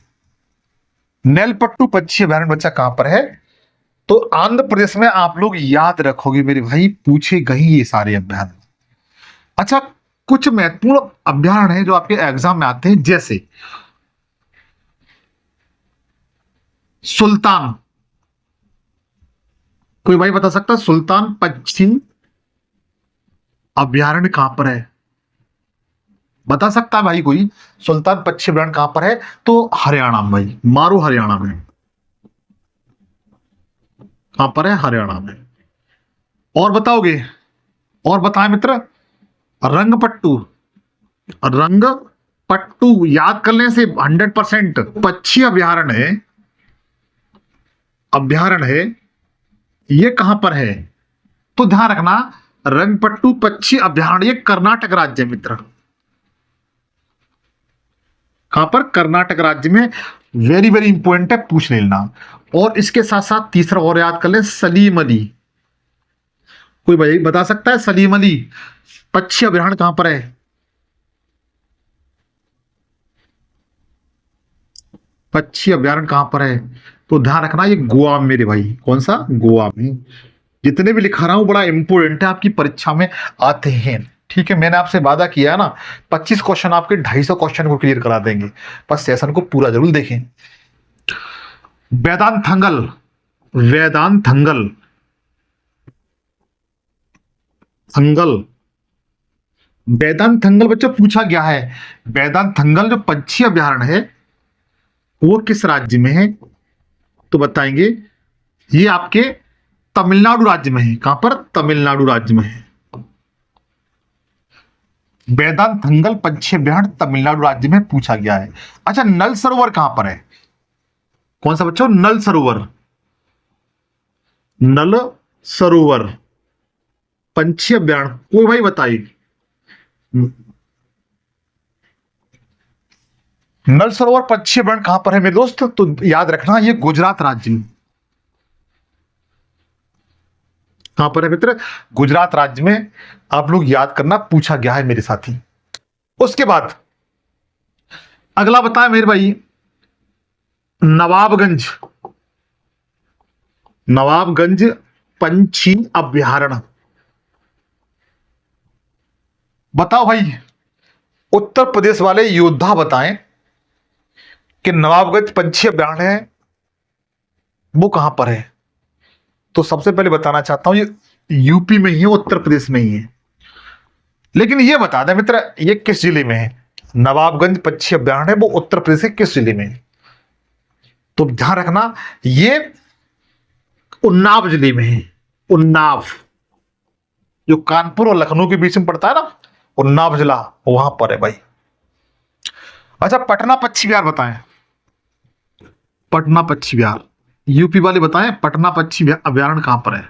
नेलपट्टू पक्षी अभयारण्य बच्चा कहां पर है? तो आंध्र प्रदेश में। आप लोग याद रखोगे मेरे भाई, पूछे गए ये सारे अभयारण्य। अच्छा, कुछ महत्वपूर्ण अभयारण्य हैं जो आपके एग्जाम में आते हैं, जैसे सुल्तान। कोई भाई बता सकता है सुल्तान पक्षी अभयारण्य कहां पर है? बता सकता है भाई कोई, सुल्तान पक्षी अभयारण्य कहां पर है? तो हरियाणा में भाई, मारू हरियाणा में। कहां पर है? हरियाणा में। और बताओगे? और बताएं मित्र। रंगपट्टू, रंगपट्टू याद करने से 100% पक्षी अभयारण्य है, अभयारण्य है। ये कहां पर है? तो ध्यान रखना, रंगपट्टू पक्षी अभयारण्य ये कर्नाटक राज्य है मित्र। कहां पर? कर्नाटक राज्य में। वेरी वेरी इंपॉर्टेंट है, पूछ लेना। और इसके साथ साथ तीसरा और याद कर ले, सलीम अली। कोई भाई बता सकता है सलीम अली पक्षी अभयारण्य कहां पर है? पक्षी अभयारण्य कहां पर है? तो ध्यान रखना ये गोवा में मेरे भाई। कौन सा? गोवा में। जितने भी लिखा रहा हूं बड़ा इंपोर्टेंट है, आपकी परीक्षा में आते हैं। ठीक है, मैंने आपसे वादा किया है ना, 25 क्वेश्चन आपके 250 क्वेश्चन को क्लियर करा देंगे, बस सेशन को पूरा जरूर देखें। वेदांतंगल, वेदांतंगल, थंगल, वेदांतंगल बच्चों पूछा गया है। वेदांतंगल जो पक्षी अभयारण्य है वो किस राज्य में है? तो बताएंगे, ये आपके तमिलनाडु राज्य में है। कहां पर? तमिलनाडु राज्य में है। वेदांतंगल पक्षी अभयारण्य तमिलनाडु राज्य में पूछा गया है। अच्छा, नल सरोवर कहां पर है? कौन सा बच्चों? नल सरोवर, नल सरोवर पक्षी अभयारण्य। कोई भाई बताइए, नल सरोवर पक्षी अभयारण्य कहां पर है मेरे दोस्त? तो याद रखना ये गुजरात राज्य में। कहां पर है मित्र? गुजरात राज्य में। आप लोग याद करना, पूछा गया है मेरे साथी। उसके बाद अगला बताएं मेरे भाई, नवाबगंज, नवाबगंज पंछी अभयारण्य। बताओ भाई, उत्तर प्रदेश वाले योद्धा बताएं कि नवाबगंज पंछी अभयारण्य है वो कहां पर है? तो सबसे पहले बताना चाहता हूं ये यूपी में ही है, उत्तर प्रदेश में ही है। लेकिन ये बता दें मित्र, ये किस जिले में है? नवाबगंज पक्षी अभयारण्य वो उत्तर प्रदेश के किस जिले में है? तो ध्यान रखना ये उन्नाव जिले में है। उन्नाव जो कानपुर और लखनऊ के बीच में पड़ता है ना, उन्नाव जिला वहां पर है भाई। अच्छा, पटना पक्षी विहार बताएं। पटना पक्षी विहार, यूपी वाले बताएं पटना पक्षी अभयारण्य कहां पर है,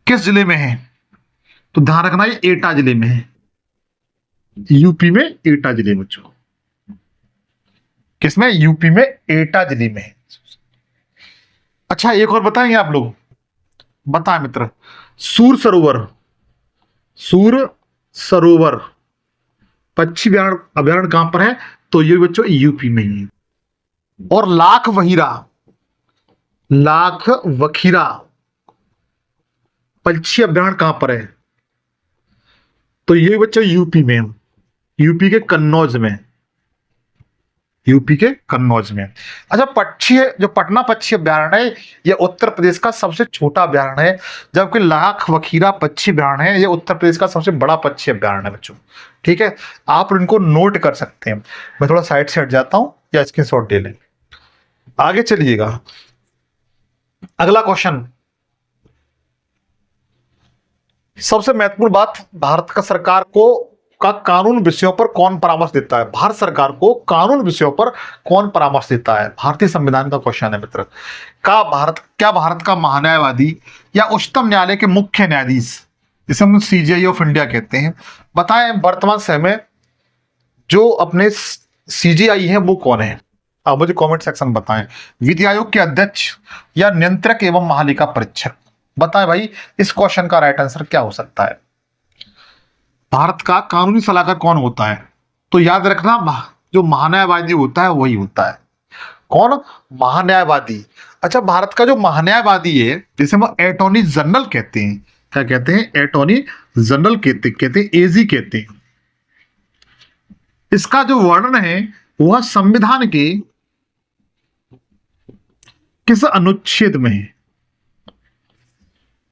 किस जिले में है? तो ध्यान रखना ये एटा जिले में है, यूपी में एटा जिले में। बच्चों किसमें? यूपी में एटा जिले में है। अच्छा, एक और बताएंगे आप लोग, बताएं मित्र। सूर सरोवर, सूर सरोवर पक्षी अभयारण्य कहां पर है? तो ये बच्चों यूपी में ही है। और लाख वखीरा पक्षी अभयारण्य कहां पर है? तो ये बच्चों यूपी में, यूपी के कन्नौज में, यूपी के कन्नौज में। अच्छा, जो पटना पक्षी अभयारण्य है ये उत्तर प्रदेश का सबसे छोटा अभयारण्य है, जबकि लाख वखीरा पक्षी अभयारण्य है ये उत्तर प्रदेश का सबसे बड़ा पक्षी अभयारण्य है बच्चों। ठीक है, आप इनको नोट कर सकते हैं। मैं थोड़ा साइड से हट जाता हूं या स्क्रीनशॉट ले लें। आगे चलिएगा, अगला क्वेश्चन। सबसे महत्वपूर्ण बात, भारत का सरकार का कानून विषयों पर कौन परामर्श देता है? भारत सरकार को कानून विषयों पर कौन परामर्श देता है? भारतीय संविधान का क्वेश्चन है मित्र। क्या भारत का महान्यायवादी या उच्चतम न्यायालय के मुख्य न्यायाधीश, जिसे हम सीजेआई ऑफ इंडिया कहते हैं, बताएं वर्तमान समय में जो अपने सीजेआई है वो कौन है? आप मुझे कमेंट सेक्शन में बताएं। विधि आयोग के अध्यक्ष या नियंत्रक एवं महालेखा परीक्षक? बताएं भाई, इस क्वेश्चन का राइट आंसर क्या हो सकता है? भारत का कानूनी सलाहकार कौन होता है? तो याद रखना, जो महान्यायवादी होता है वही होता है। कौन? महान्यायवादी। अच्छा, भारत का जो महान्यायवादी है जिसे हम अटॉर्नी जनरल कहते हैं, क्या कहते हैं? अटॉर्नी जनरल कहते हैं, एजी कहते हैं। इसका जो वर्णन है वह संविधान के किस अनुच्छेद में है?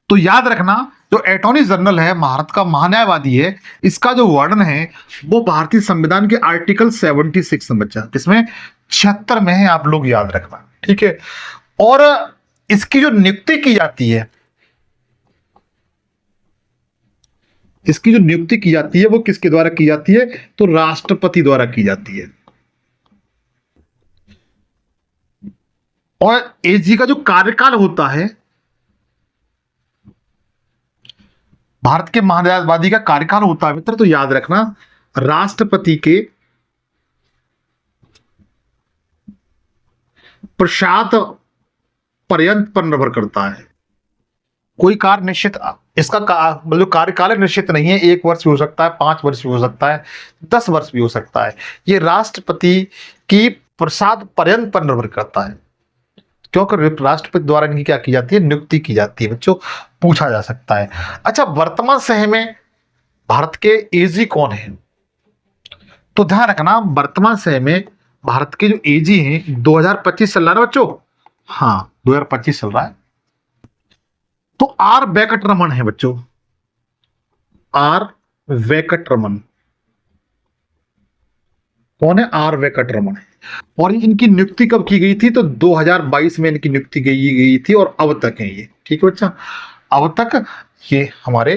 तो याद रखना, जो अटॉर्नी जनरल है, भारत का महान्यायवादी है, इसका जो वर्णन है वो भारतीय संविधान के आर्टिकल 76 में बच्चा, किसमें? 76 में है, आप लोग याद रखना। ठीक है, और इसकी जो नियुक्ति की जाती है, इसकी जो नियुक्ति की जाती है वो किसके द्वारा की जाती है? तो राष्ट्रपति द्वारा की जाती है। और एजी का जो कार्यकाल होता है, भारत के महान्यायवादी का कार्यकाल होता है मित्र, तो याद रखना राष्ट्रपति के प्रसाद पर्यंत पर निर्भर करता है। कोई कार्य निश्चित, इसका मतलब कार्यकाल निश्चित नहीं है, 1 वर्ष भी हो सकता है, 5 वर्ष भी हो सकता है, 10 वर्ष भी हो सकता है। ये राष्ट्रपति की प्रसाद पर्यंत पर निर्भर करता है, क्योंकि राष्ट्रपति द्वारा इनकी क्या की जाती है? नियुक्ति की जाती है बच्चों, पूछा जा सकता है। अच्छा, वर्तमान समय में भारत के एजी कौन है? तो ध्यान रखना, वर्तमान समय में भारत के जो एजी हैं 2025 चल रहा है ना बच्चों, हाँ 2025 चल रहा है, तो आर वेंकटरमन है बच्चों, आर वेंकटरमन। कौन है? आर वेंकटरमन है। और इनकी नियुक्ति कब की गई थी? तो 2022 में इनकी नियुक्ति गई थी और अब तक है ये। ठीक है बच्चा, अब तक ये हमारे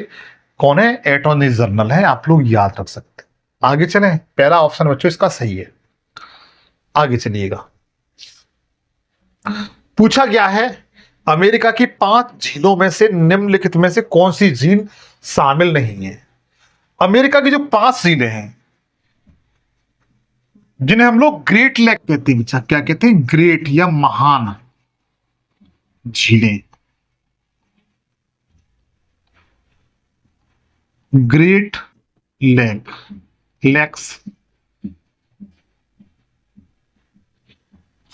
कौन है? अटॉर्नी जनरल है, आप लोग याद रख सकते हैं। आगे चलें, पहला ऑप्शन बच्चों इसका सही है। आगे चलिएगा, पूछा गया है अमेरिका की 5 झीलों में से निम्नलिखित में से कौन सी झील शामिल नहीं है? अमेरिका की जो 5 झीलें हैं जिन्हें हम लोग ग्रेट लेक कहते हैं बच्चा, क्या कहते हैं? ग्रेट या महान झीलें, ग्रेट लेक्स।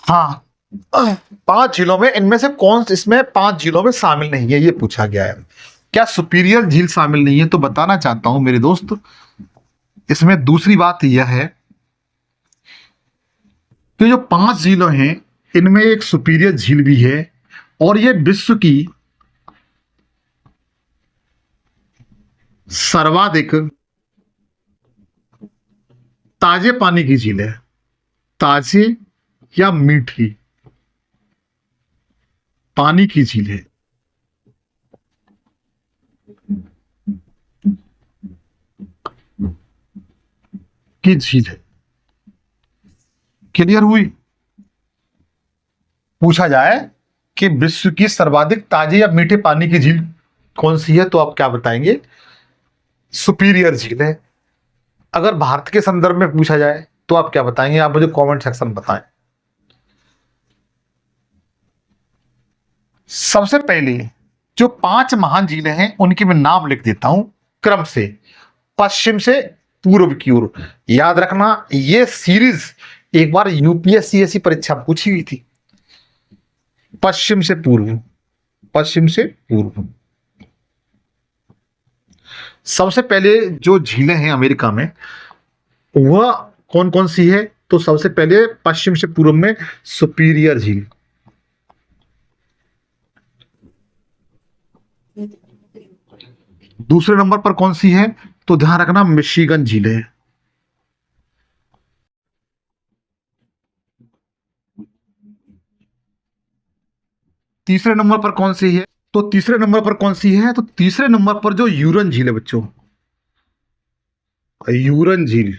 हाँ, 5 झीलों में इनमें से कौन इसमें 5 झीलों में शामिल नहीं है, ये पूछा गया है। क्या सुपीरियर झील शामिल नहीं है? तो बताना चाहता हूं मेरे दोस्त, इसमें दूसरी बात यह है कि जो 5 झीलें हैं इनमें एक सुपीरियर झील भी है, और ये विश्व की सर्वाधिक ताजे पानी की झील है। ताजे या मीठी पानी की झील है। की झील है। क्लियर हुई? पूछा जाए कि विश्व की सर्वाधिक ताजे या मीठे पानी की झील कौन सी है, तो आप क्या बताएंगे? सुपीरियर झील है। अगर भारत के संदर्भ में पूछा जाए तो आप क्या बताएंगे? आप मुझे कमेंट सेक्शन में बताएं। सबसे पहले जो 5 महान झीलें हैं उनके मैं नाम लिख देता हूं क्रम से, पश्चिम से पूर्व की ओर। याद रखना, ये सीरीज एक बार यूपीएससी ऐसी परीक्षा पूछी हुई थी। पश्चिम से पूर्व, पश्चिम से पूर्व। सबसे पहले जो झीलें हैं अमेरिका में, वह कौन कौन सी है? तो सबसे पहले पश्चिम से पूर्व में सुपीरियर झील, दूसरे नंबर पर कौन सी है? तो ध्यान रखना, मिशिगन झील है। तीसरे नंबर पर कौन सी है? तो तीसरे नंबर पर कौन सी है? तो तीसरे नंबर पर जो यूरन झील है बच्चों, यूरन झील।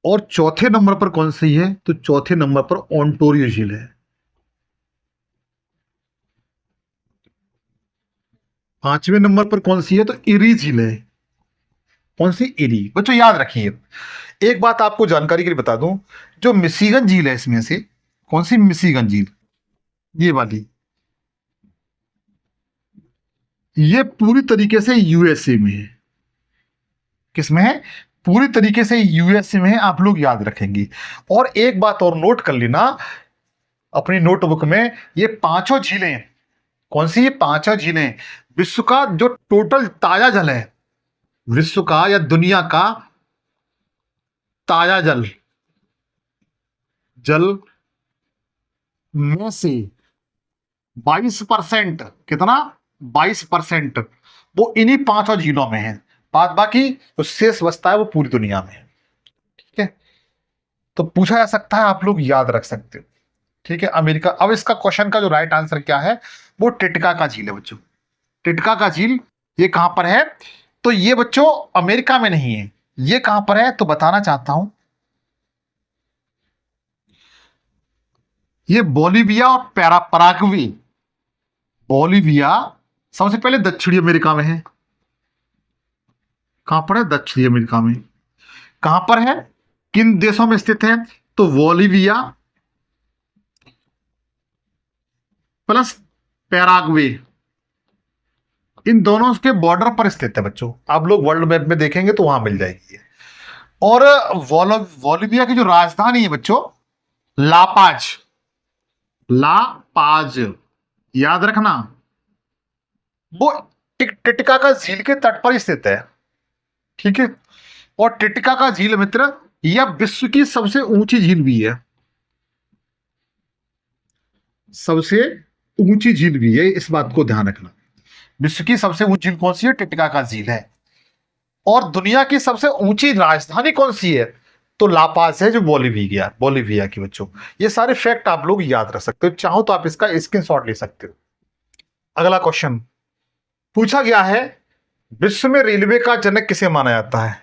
और चौथे नंबर पर कौन सी है? तो चौथे नंबर पर ओंटारियो झील है। पांचवें नंबर पर कौन सी है? तो इरी झील है। कौन सी? इरी। बच्चों याद रखिए, एक बात आपको जानकारी के लिए बता दूं, जो मिशिगन झील है इसमें से, कौन सी मिशिगन झील? ये वाली, ये पूरी तरीके से यूएसए में है। किसमें है? पूरी तरीके से यूएसए में है, आप लोग याद रखेंगे। और एक बात और नोट कर लेना अपनी नोटबुक में, ये पांचों झीलें, कौन सी? ये पांचों झीलें विश्व का जो टोटल ताजा जल है, विश्व का या दुनिया का ताजा जल, जल में से 22%, कितना? 22% वो इन्हीं पांचों झीलों में है। बाकी जो शेष बचता है वो पूरी दुनिया में है। ठीक है, तो पूछा जा सकता है, आप लोग याद रख सकते हो। ठीक है, अमेरिका। अब इसका क्वेश्चन का जो राइट आंसर क्या है? वो टिटका का झील है बच्चों। टिटका का झील ये कहां पर है? तो ये बच्चों अमेरिका में नहीं है। ये कहां पर है? तो बताना चाहता हूं, ये बोलीविया और पराग्वे। बोलीविया सबसे पहले दक्षिणी अमेरिका में है। कहां पर है? दक्षिणी अमेरिका में। कहां पर है? किन देशों में स्थित है? तो बोलीविया प्लस पैराग्वे, इन दोनों के बॉर्डर पर स्थित है बच्चों। आप लोग वर्ल्ड मैप में देखेंगे तो वहां मिल जाएगी। और बोलीविया की जो राजधानी है बच्चों, लापाज, लापाज, याद रखना, वो टिटका का झील के तट पर स्थित है। ठीक है, और टिटका का झील मित्र यह विश्व की सबसे ऊंची झील भी है, सबसे ऊंची झील भी है। इस बात को ध्यान रखना, विश्व की सबसे ऊंची झील कौन सी है? टिटका का झील है। और दुनिया की सबसे ऊंची राजधानी कौन सी है? तो लापाज है, जो बोलीविया, बोलीविया की। बच्चों ये सारे फैक्ट आप लोग याद रख सकते हो, चाहो तो आप इसका स्क्रीनशॉट ले सकते हो। अगला क्वेश्चन पूछा गया है, विश्व में रेलवे का जनक किसे माना जाता है?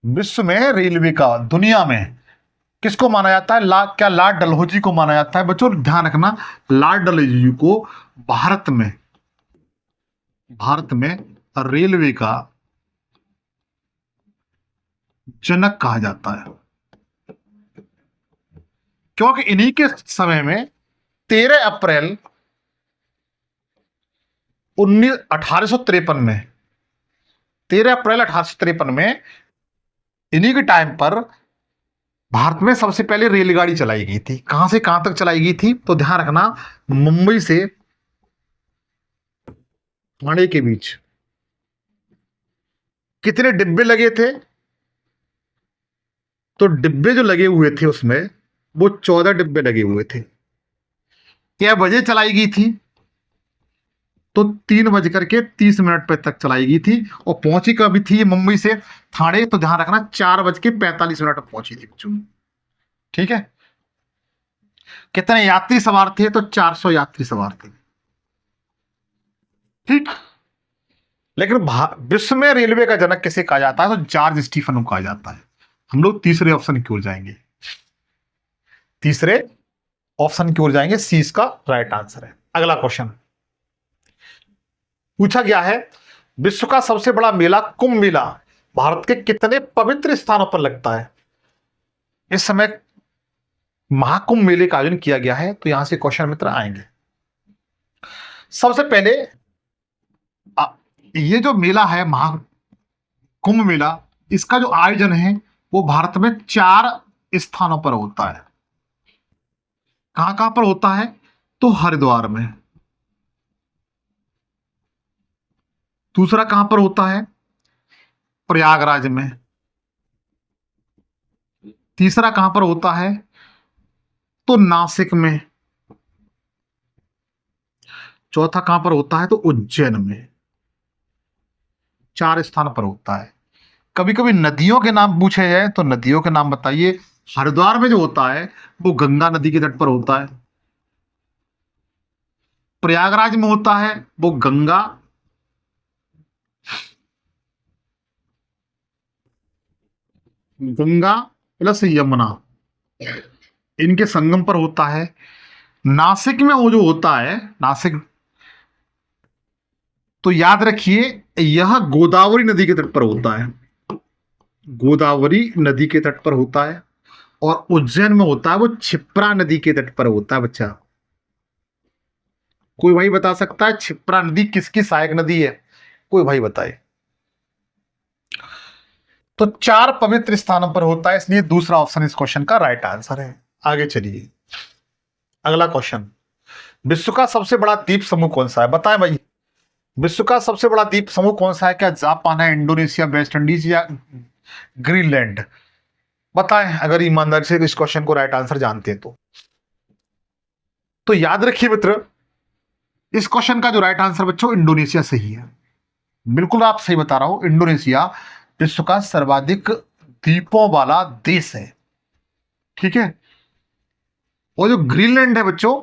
विश्व में रेलवे का, दुनिया में किसको माना जाता है? क्या लॉर्ड डलहौजी को माना जाता है? बच्चों ध्यान रखना, लॉर्ड डलहौजी को भारत में रेलवे का जनक कहा जाता है, क्योंकि इन्हीं के समय में 13 अप्रैल 1853 में, 13 अप्रैल 1853 में इन्हीं के टाइम पर भारत में सबसे पहले रेलगाड़ी चलाई गई थी। कहां से कहां तक चलाई गई थी? तो ध्यान रखना, मुंबई से ठाणे के बीच। कितने डिब्बे लगे थे? तो डिब्बे जो लगे हुए थे उसमें, वो 14 डिब्बे लगे हुए थे। क्या बजे चलाई गई थी? तो 3:30 पे तक चलाई गई थी। और पहुंची कभी थी मुंबई से ठाणे? तो ध्यान रखना, 4:45 पर पहुंची थी बच्चों। ठीक है, कितने यात्री सवार थे? तो 400 यात्री सवार थे। ठीक, लेकिन विश्व में रेलवे का जनक किसे कहा जाता है? तो जॉर्ज स्टीफन को कहा जाता है। हम लोग तीसरे ऑप्शन की ओर जाएंगे, तीसरे ऑप्शन की ओर जाएंगे, सी इसका राइट आंसर है। अगला क्वेश्चन पूछा गया है, विश्व का सबसे बड़ा मेला कुंभ मेला भारत के कितने पवित्र स्थानों पर लगता है? इस समय महाकुंभ मेले का आयोजन किया गया है। तो यहां से क्वेश्चन मित्र आएंगे। सबसे पहले ये जो मेला है कुंभ मेला, इसका जो आयोजन है वो भारत में 4 स्थानों पर होता है। कहां कहां पर होता है? तो हरिद्वार में। दूसरा कहां पर होता है? प्रयागराज में। तीसरा कहां पर होता है? तो नासिक में। चौथा कहां पर होता है? तो उज्जैन में। 4 स्थान पर होता है। कभी कभी नदियों के नाम पूछे जाए तो नदियों के नाम बताइए। हरिद्वार में जो होता है वो गंगा नदी के तट पर होता है। प्रयागराज में होता है वो गंगा प्लस यमुना, इनके संगम पर होता है। नासिक में वो जो होता है, नासिक, तो याद रखिए यह गोदावरी नदी के तट पर होता है। गोदावरी नदी के तट पर होता है। और उज्जैन में होता है वो क्षिप्रा नदी के तट पर होता है बच्चा। कोई भाई बता सकता है क्षिप्रा नदी किसकी सहायक नदी है? कोई भाई बताए। तो 4 पवित्र स्थानों पर होता है, इसलिए दूसरा ऑप्शन इस क्वेश्चन का राइट आंसर है। आगे चलिए, अगला क्वेश्चन। विश्व का सबसे बड़ा द्वीप समूह कौन सा है? बताएं भाई, विश्व का सबसे बड़ा द्वीप समूह कौन सा है? क्या जापान है, इंडोनेशिया, वेस्ट इंडीज या ग्रीनलैंड? बताएं अगर ईमानदारी से इस क्वेश्चन को राइट आंसर जानते हैं तो याद रखिए मित्र, इस क्वेश्चन का जो राइट आंसर बच्चों इंडोनेशिया सही है। बिल्कुल आप सही बता रहा हूं, इंडोनेशिया विश्व का सर्वाधिक द्वीपों वाला देश है। ठीक है। और जो ग्रीनलैंड है बच्चों,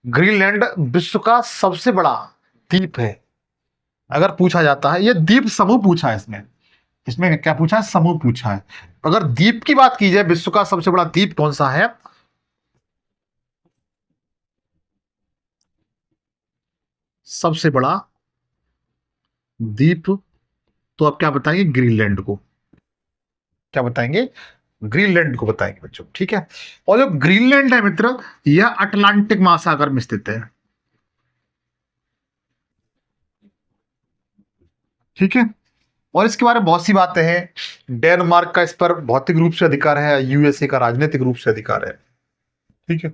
ग्रीनलैंड विश्व का सबसे बड़ा द्वीप है। अगर पूछा जाता है, यह द्वीप समूह पूछा है, इसमें इसमें क्या पूछा है? समूह पूछा है। अगर द्वीप की बात की जाए, विश्व का सबसे बड़ा द्वीप कौन सा है? सबसे बड़ा द्वीप, तो आप क्या बताएंगे? ग्रीनलैंड को। क्या बताएंगे? ग्रीनलैंड को बताएंगे बच्चों। ठीक है। और जो ग्रीनलैंड है मित्र, यह अटलांटिक महासागर में स्थित है। ठीक है। और इसके बारे में बहुत सी बातें हैं। डेनमार्क का इस पर भौतिक रूप से अधिकार है, यूएसए का राजनीतिक रूप से अधिकार है। ठीक है।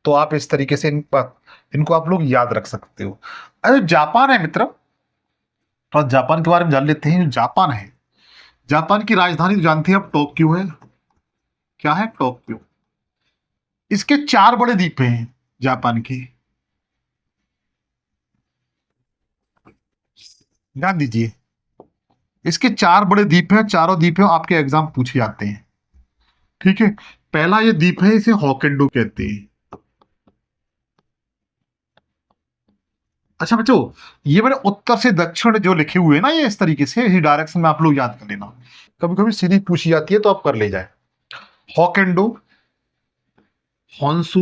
तो आप इस तरीके से इनको आप लोग याद रख सकते हो। अरे जापान है मित्र, तो जापान के बारे में जान लेते हैं। जापान है, जापान की राजधानी तो जानते हैं आप, टोक्यो है। क्या है? टोक्यो। इसके 4 बड़े द्वीप हैं जापान के, ध्यान दीजिए। इसके 4 बड़े द्वीप हैं, चारों द्वीप हैं आपके एग्जाम पूछे जाते हैं। ठीक है। पहला ये द्वीप है, इसे हॉकिंडो कहते हैं। अच्छा बच्चों, ये मैंने उत्तर से दक्षिण जो लिखे हुए हैं ना, ये इस तरीके से इसी डायरेक्शन में आप लोग याद कर लेना। कभी कभी सीधी पूछी जाती है तो आप कर ले जाए। हॉकिंडो, हॉन्सू,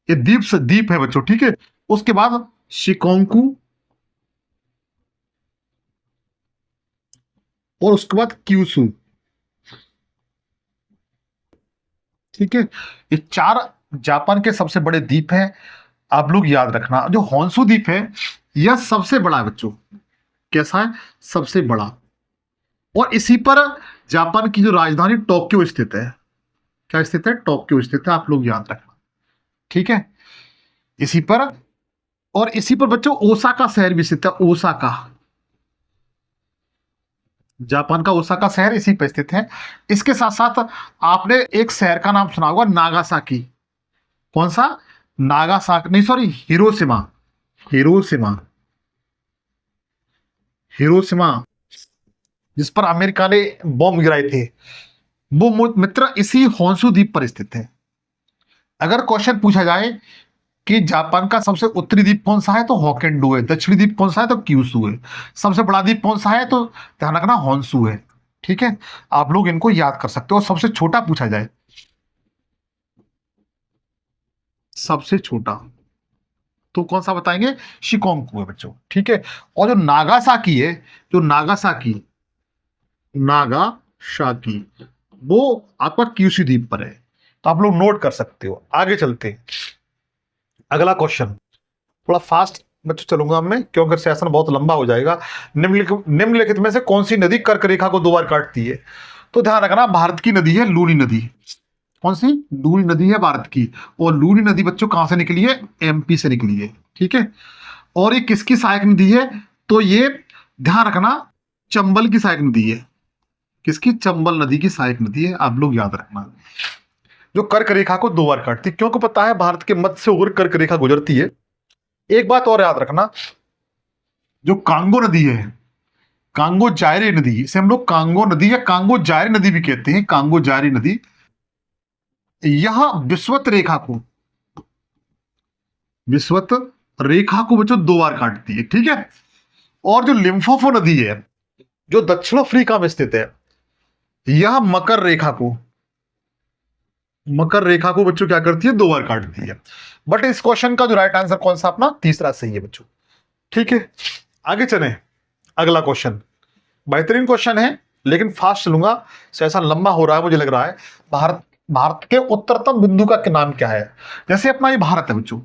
ये द्वीप से द्वीप है बच्चों। ठीक है। उसके बाद शिकोंकू, और उसके बाद क्यूसू। ठीक है। ये 4 जापान के सबसे बड़े द्वीप हैं। आप लोग याद रखना, जो हॉन्सू द्वीप है यह सबसे बड़ा है बच्चों। कैसा है? सबसे बड़ा। और इसी पर जापान की जो राजधानी टोक्यो स्थित है। क्या स्थित है? टोक्यो स्थित है, आप लोग याद रखना। ठीक है। इसी पर, और इसी पर बच्चों ओसाका शहर भी स्थित है। ओसाका, जापान का ओसाका शहर इसी पर स्थित है। इसके साथ साथ आपने एक शहर का नाम सुना होगा, नागासाकी। कौन सा? नागासाकी नहीं, सॉरी, हिरोशिमा। हिरोशिमा, हिरोशिमा, जिस पर अमेरिका ने बॉम्ब गिराए थे, वो मित्र इसी होन्सू द्वीप पर स्थित है। अगर क्वेश्चन पूछा जाए कि जापान का सबसे उत्तरी द्वीप कौन सा है, तो हॉकेंडो है। दक्षिणी द्वीप कौन सा है, तो क्यूसू है। सबसे बड़ा द्वीप कौन सा है, तो ध्यान रखना होन्सू है। ठीक है। आप लोग इनको याद कर सकते हो। सबसे छोटा पूछा जाए, सबसे छोटा, तो कौन सा बताएंगे? शिकोंकू है बच्चों। ठीक है। और जो नागासाकी है, जो नागासाकी, नागासाकी, वो आपका क्यूसी द्वीप पर है। तो आप लोग नोट कर सकते हो। आगे चलते हैं। अगला क्वेश्चन थोड़ा फास्ट बच्चों चलूंगा मैं, क्योंकि सेशन बहुत लंबा हो जाएगा। निम्नलिखित में से कौन सी नदी कर्क रेखा को दो बार काटती है? तो ध्यान रखना, भारत की नदी है लूनी नदी। कौन सी? लूनी नदी है भारत की। और लूनी नदी बच्चों कहां से निकली है? एमपी से निकली है। ठीक है। और ये किसकी सहायक नदी है? तो ये ध्यान रखना, चंबल की सहायक नदी है। किसकी? चंबल नदी की सहायक नदी है, आप लोग याद रखना। जो कर्क रेखा को दो बार काटती है, क्योंकि पता है भारत के मध्य से होकर कर्क रेखा गुजरती है। एक बात और याद रखना, जो कांगो नदी है, कांगो जायरे नदी, इसे हम लोग कांगो नदी या कांगो जायरे नदी भी कहते हैं, कांगो जायरे नदी, यह विश्वत रेखा को बच्चों दो बार काटती है। ठीक है। और जो लिम्फोफो नदी है, जो दक्षिण अफ्रीका में स्थित है, यह मकर रेखा को बच्चों क्या करती है? दो बार काटती है। बट इस क्वेश्चन का जो राइट आंसर कौन सा? अपना तीसरा सही है बच्चों। ठीक है, आगे चलें। अगला क्वेश्चन बेहतरीन क्वेश्चन है, लेकिन फास्ट चलूंगा, सेशन लंबा हो रहा है मुझे लग रहा है। भारत भारत के उत्तरतम बिंदु का नाम क्या है? जैसे अपना ये भारत है बच्चों,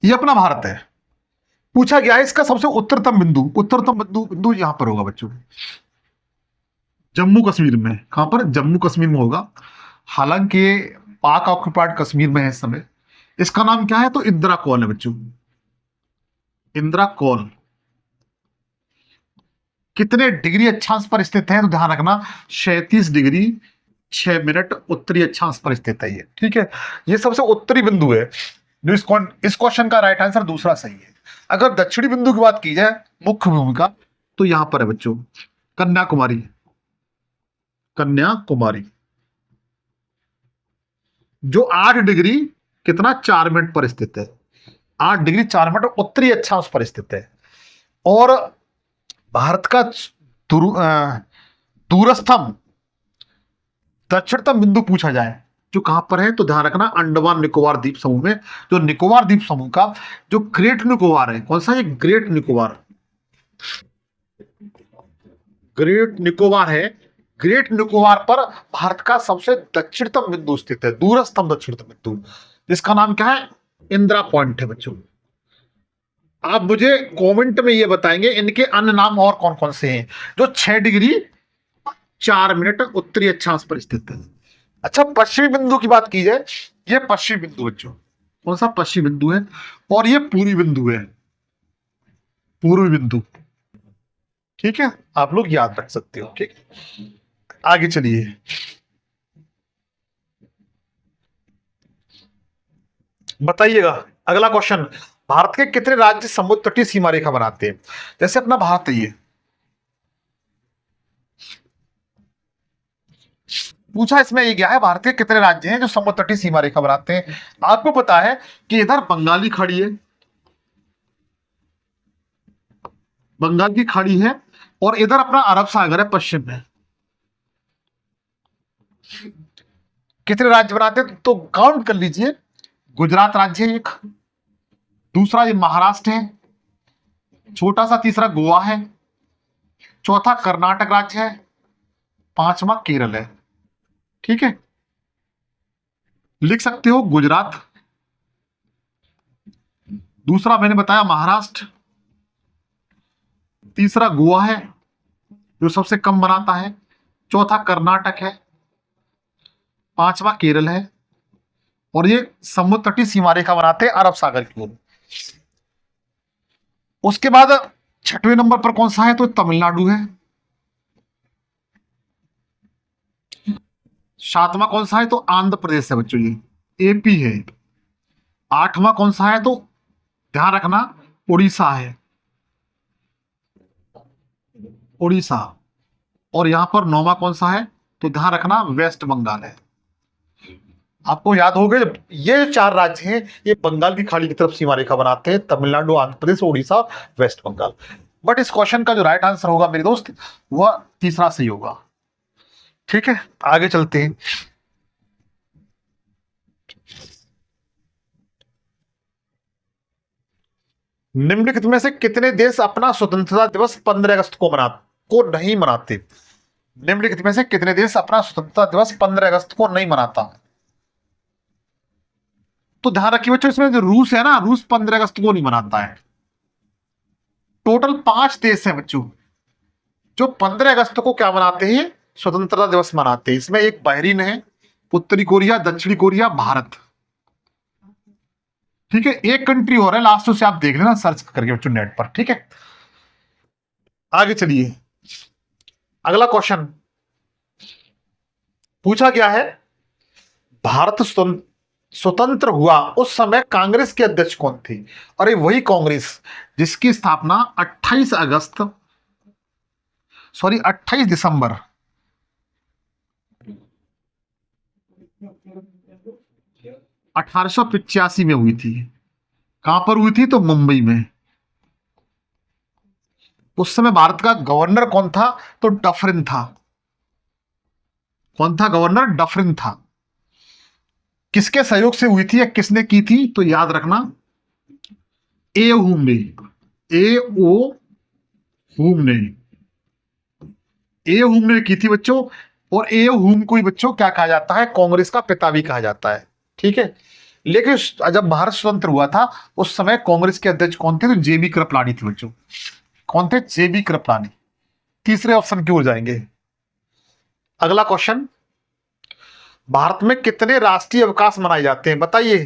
ये अपना भारत है। पूछा गया है इसका सबसे उत्तरतम बिंदु बिंदु यहां पर होगा बच्चों, जम्मू कश्मीर में। कहां पर? जम्मू कश्मीर में होगा। हालांकि पाक ऑक्युपाइड कश्मीर में है इस समय। इसका नाम क्या है? तो इंदिरा कौल है बच्चों, इंदिरा कौल। कितने डिग्री अक्षांश पर स्थित है? तो ध्यान रखना, 37 डिग्री 6 मिनट उत्तरी अक्षांश पर स्थित है ये। ठीक है, ये सबसे उत्तरी बिंदु है। जो इस क्वेश्चन का राइट आंसर दूसरा सही है। अगर दक्षिणी बिंदु की बात की जाए, मुख्य भूमिका, तो यहां पर है बच्चों, कन्याकुमारी। कन्याकुमारी जो 8 डिग्री कितना 4 मिनट पर स्थित है, 8 डिग्री 4 मिनट उत्तरी अक्षांश पर स्थित है। और भारत का दूरस्थम दक्षिणतम बिंदु पूछा जाए जो कहां पर है, तो ध्यान रखना, अंडमान निकोबार द्वीप समूह में। जो निकोबार द्वीप समूह का जो ग्रेट निकोबार है, कौन सा है? ग्रेट निकोबार, ग्रेट निकोबार है। ग्रेट निकोबार पर भारत का सबसे दक्षिणतम बिंदु स्थित है, दूरस्थम दक्षिणतम बिंदु, जिसका नाम क्या है? इंदिरा पॉइंट है बच्चों। आप मुझे कमेंट में ये बताएंगे इनके अन्य नाम और कौन कौन से हैं जो 6 डिग्री 4 मिनट उत्तरी अक्षांश पर स्थित है। अच्छा, पश्चिमी बिंदु की बात की जाए, ये पश्चिमी बिंदु बच्चों, कौन सा? पश्चिमी बिंदु है। और ये पूर्वी बिंदु है, पूर्वी बिंदु। ठीक है, आप लोग याद रख सकते हो। ठीक, आगे चलिए। बताइएगा अगला क्वेश्चन, भारत के कितने राज्य समुद्र तटीय सीमा रेखा बनाते हैं? जैसे अपना भारत है ये, पूछा इसमें ये गया है, भारत के कितने राज्य हैं जो समुद्र तटीय सीमा रेखा बनाते हैं? आपको पता है कि इधर बंगाली खाड़ी है, बंगाल की खाड़ी है, और इधर अपना अरब सागर है पश्चिम में। कितने राज्य बनाते हैं? तो काउंट कर लीजिए। गुजरात राज्य है एक, दूसरा ये महाराष्ट्र है, छोटा सा तीसरा गोवा है, चौथा कर्नाटक राज्य है, पांचवा केरल है। ठीक है, लिख सकते हो गुजरात, दूसरा मैंने बताया महाराष्ट्र, तीसरा गोवा है जो सबसे कम बनाता है, चौथा कर्नाटक है, पांचवा केरल है, और ये समुद्र तटीय सीमा रेखा बनाते हैं अरब सागर की ओर। उसके बाद छठवें नंबर पर कौन सा है? तो तमिलनाडु है। सातवां कौन सा है? तो आंध्र प्रदेश है बच्चों, ये एपी है। आठवां कौन सा है? तो ध्यान रखना, उड़ीसा है, उड़ीसा। और यहां पर नौवां कौन सा है? तो ध्यान रखना, वेस्ट बंगाल है। आपको याद होगा, ये जो चार राज्य हैं ये बंगाल की खाड़ी की तरफ सीमा रेखा बनाते हैं, तमिलनाडु, आंध्र प्रदेश, उड़ीसा, वेस्ट बंगाल। बट इस क्वेश्चन का जो राइट आंसर होगा मेरे दोस्त, वह तीसरा सही होगा। ठीक है, आगे चलते हैं। निम्नलिखित में से कितने देश अपना स्वतंत्रता दिवस 15 अगस्त को मनाते? को नहीं मनाते। निम्नलिखित में से कितने देश अपना स्वतंत्रता दिवस 15 अगस्त को नहीं मनाता? तो ध्यान रखिए बच्चों, इसमें जो रूस है ना, रूस 15 अगस्त को नहीं मनाता है। टोटल 5 देश हैं बच्चों जो 15 अगस्त को क्या मनाते हैं, स्वतंत्रता दिवस मनाते हैं। इसमें एक बहरीन है, उत्तरी कोरिया, दक्षिणी कोरिया, भारत। ठीक है, एक कंट्री और है लास्ट, उसे आप देख लेना सर्च करके बच्चों नेट पर। ठीक है, आगे चलिए। अगला क्वेश्चन पूछा गया है, भारत स्वतंत्र हुआ उस समय कांग्रेस के अध्यक्ष कौन थे? अरे वही कांग्रेस जिसकी स्थापना 28 दिसंबर 1885 में हुई थी। कहां पर हुई थी? तो मुंबई में। उस समय भारत का गवर्नर कौन था? तो डफरिन था। कौन था गवर्नर? डफरिन था। किसके सहयोग से हुई थी या किसने की थी? तो याद रखना, ए हुम ने, ए ओ हुम ने, ए हुम ने की थी बच्चों। और ए हुम को ही बच्चों क्या कहा जाता है? कांग्रेस का पिता भी कहा जाता है। ठीक है, लेकिन जब भारत स्वतंत्र हुआ था उस समय कांग्रेस के अध्यक्ष कौन थे? तो जेबी कृपलानी थे बच्चों। कौन थे? जेबी कृपलानी। तीसरे ऑप्शन की ओर जाएंगे। अगला क्वेश्चन, भारत में कितने राष्ट्रीय अवकाश मनाए जाते हैं? बताइए,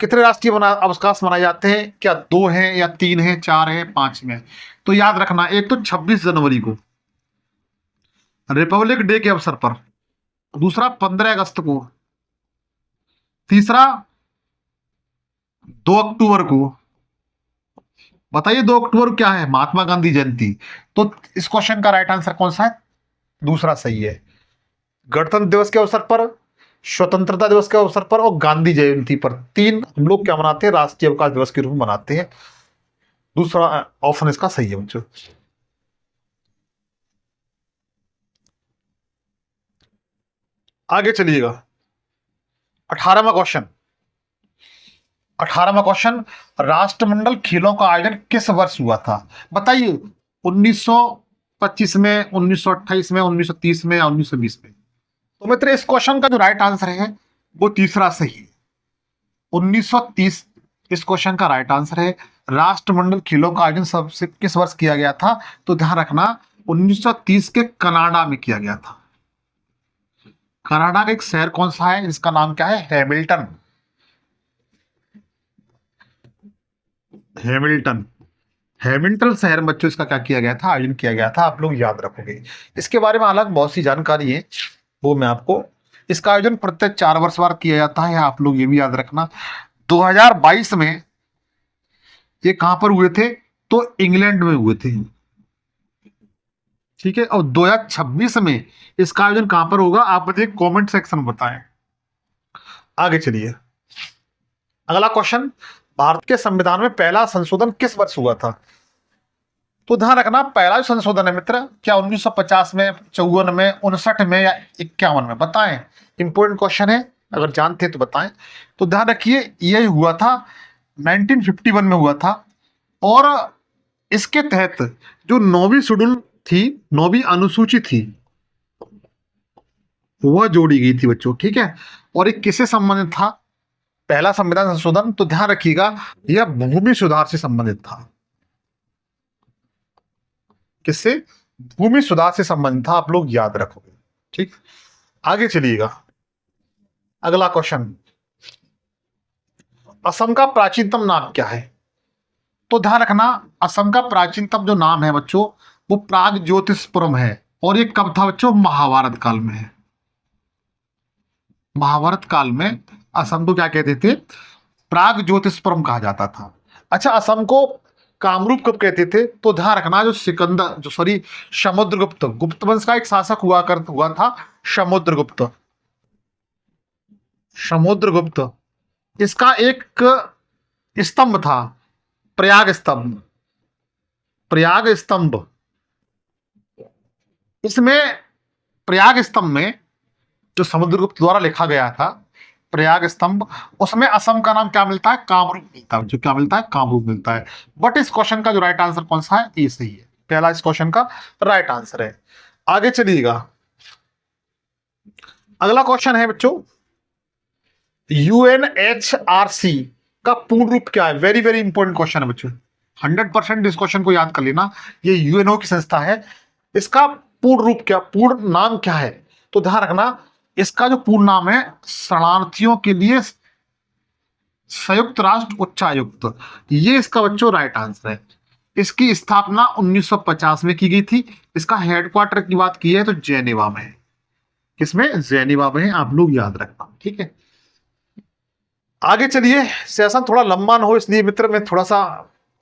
कितने राष्ट्रीय अवकाश मनाए जाते हैं? क्या 2 हैं या 3 हैं, 4 हैं, 5 में? तो याद रखना, एक तो 26 जनवरी को रिपब्लिक डे के अवसर पर, दूसरा 15 अगस्त को, तीसरा 2 अक्टूबर को। बताइए 2 अक्टूबर क्या है? महात्मा गांधी जयंती। तो इस क्वेश्चन का राइट आंसर कौन सा है? दूसरा सही है। गणतंत्र दिवस के अवसर पर, स्वतंत्रता दिवस के अवसर पर और गांधी जयंती पर 3 हम लोग क्या मनाते हैं? राष्ट्रीय अवकाश दिवस के रूप में मनाते हैं। दूसरा ऑप्शन इसका सही है बच्चों। आगे चलिएगा। 18वां क्वेश्चन। 18वां क्वेश्चन, राष्ट्रमंडल खेलों का आयोजन किस वर्ष हुआ था? बताइए, 1925 में, 1928 में, 1930 में या 1920 में? तो मित्र इस क्वेश्चन का जो राइट आंसर है वो तीसरा सही है, 1930 इस क्वेश्चन का राइट आंसर है। राष्ट्रमंडल खेलों का आयोजन सबसे किस वर्ष किया गया था? तो ध्यान रखना, 1930 के कनाडा में किया गया था। कनाडा का एक शहर कौन सा है? इसका नाम क्या है? हैमिल्टन। हैमिल्टन, हैमिल्टन शहर में बच्चों इसका क्या किया गया था? आयोजन किया गया था। आप लोग याद रखोगे। इसके बारे में अलग बहुत सी जानकारी है, वो मैं आपको, इसका आयोजन प्रत्येक 4 वर्ष बाद किया जाता है, आप लोग ये भी याद रखना। 2022 में ये कहां पर हुए थे? तो इंग्लैंड में हुए थे। ठीक है, और 2026 में इसका आयोजन कहां पर होगा? आप बताइए, कमेंट सेक्शन में बताएं। आगे चलिए। अगला क्वेश्चन, भारत के संविधान में पहला संशोधन किस वर्ष हुआ था? तो ध्यान रखना, पहला जो संशोधन है मित्र, क्या 1950 में, 54 में, 59 में या 51 में? बताएं, इंपोर्टेंट क्वेश्चन है, अगर जानते हैं तो बताएं। तो ध्यान रखिए, यह हुआ था 1951 में हुआ था। और इसके तहत जो 9वीं शेड्यूल थी, 9वीं अनुसूची थी, वह जोड़ी गई थी बच्चों। ठीक है, और ये किससे संबंधित था? पहला संविधान संशोधन, तो ध्यान रखिएगा, यह भूमि सुधार से संबंधित था। किससे? भूमि सुधार से संबंधित था, आप लोग याद रखोगे। ठीक, आगे चलिएगा। अगला क्वेश्चन, असम का प्राचीनतम नाम क्या है? तो ध्यान रखना, असम का प्राचीनतम जो नाम है बच्चों वो प्राग ज्योतिषपुरम है। और ये कब था बच्चों? महाभारत काल में है। महाभारत काल में असम को क्या कहते थे? प्राग ज्योतिषपुरम कहा जाता था। अच्छा, असम को कामरूप कब कहते थे? तो ध्यान रखना, समुद्रगुप्त, गुप्त वंश का एक शासक हुआ था समुद्रगुप्त। समुद्रगुप्त, इसका एक स्तंभ था, प्रयाग स्तंभ। प्रयाग स्तंभ, इसमें प्रयाग स्तंभ में जो समुद्रगुप्त द्वारा लिखा गया था, प्रयाग स्तंभ, उसमें असम का नाम क्या मिलता है? कामरूप मिलता है। जो क्या मिलता है? कामरूप मिलता है। बट इस क्वेश्चन का जो राइट आंसर कौन सा है? ये सही है। पहला इस क्वेश्चन का राइट आंसर है। आगे चलिएगा, अगला क्वेश्चन है बच्चों, यूएनएचआरसी का पूर्ण रूप क्या है? वेरी वेरी इंपॉर्टेंट क्वेश्चन है बच्चों, 100% इस क्वेश्चन को याद कर लेना। ये यूएनओ की संस्था है, इसका पूर्ण रूप क्या, पूर्ण नाम क्या है? तो ध्यान रखना, इसका जो पूर्ण नाम है शरणार्थियों के लिए संयुक्त राष्ट्र उच्चायुक्त, ये इसका बच्चों राइट आंसर है। इसकी स्थापना 1950 में की गई थी। इसका हेडक्वार्टर की बात की है तो जेनेवा में है। किसमें? जेनेवा में है, आप लोग याद रखना, ठीक है। आगे चलिए, सेशन थोड़ा लंबा ना हो इसलिए मित्र मैं थोड़ा सा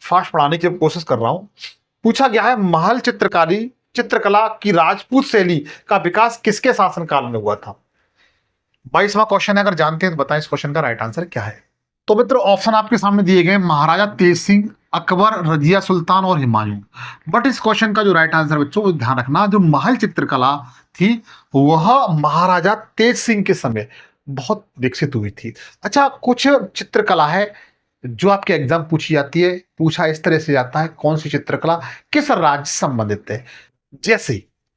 फास्ट पढ़ाने की कोशिश कर रहा हूं। पूछा गया है, महल चित्रकला की राजपूत शैली का विकास किसके शासनकाल में हुआ था? 22वां क्वेश्चन है, अगर जानते हैं तो बताएं इस क्वेश्चन का राइट आंसर क्या है। तो मित्र ऑप्शन आपके सामने दिए गए, महाराजा तेज सिंह, अकबर, रजिया सुल्तान और हुमायूं। बट इस क्वेश्चन का जो राइट आंसर बच्चों ध्यान रखना, जो महल चित्रकला थी वह महाराजा तेज सिंह के समय बहुत विकसित हुई थी। अच्छा, कुछ चित्रकला है जो आपके एग्जाम पूछी जाती है, पूछा इस तरह से जाता है, कौन सी चित्रकला किस राज्य से संबंधित है। जैसे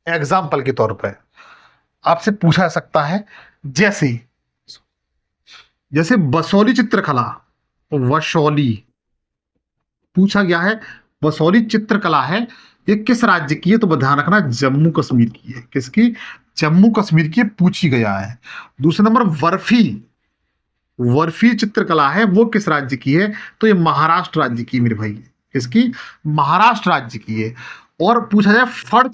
एग्जाम्पल के तौर पर आपसे पूछा जा सकता है, जैसे जैसे बसोली चित्रकला, वसौली पूछा गया है, बसोली चित्रकला है, ये किस राज्य की है? तो ध्यान रखना जम्मू कश्मीर की है। किसकी? जम्मू कश्मीर की पूछी गया है। दूसरा नंबर वर्फी चित्रकला है, वो किस राज्य की है? तो ये महाराष्ट्र राज्य की मेरे भाई। किसकी? महाराष्ट्र राज्य की है। और पूछा जाए फड़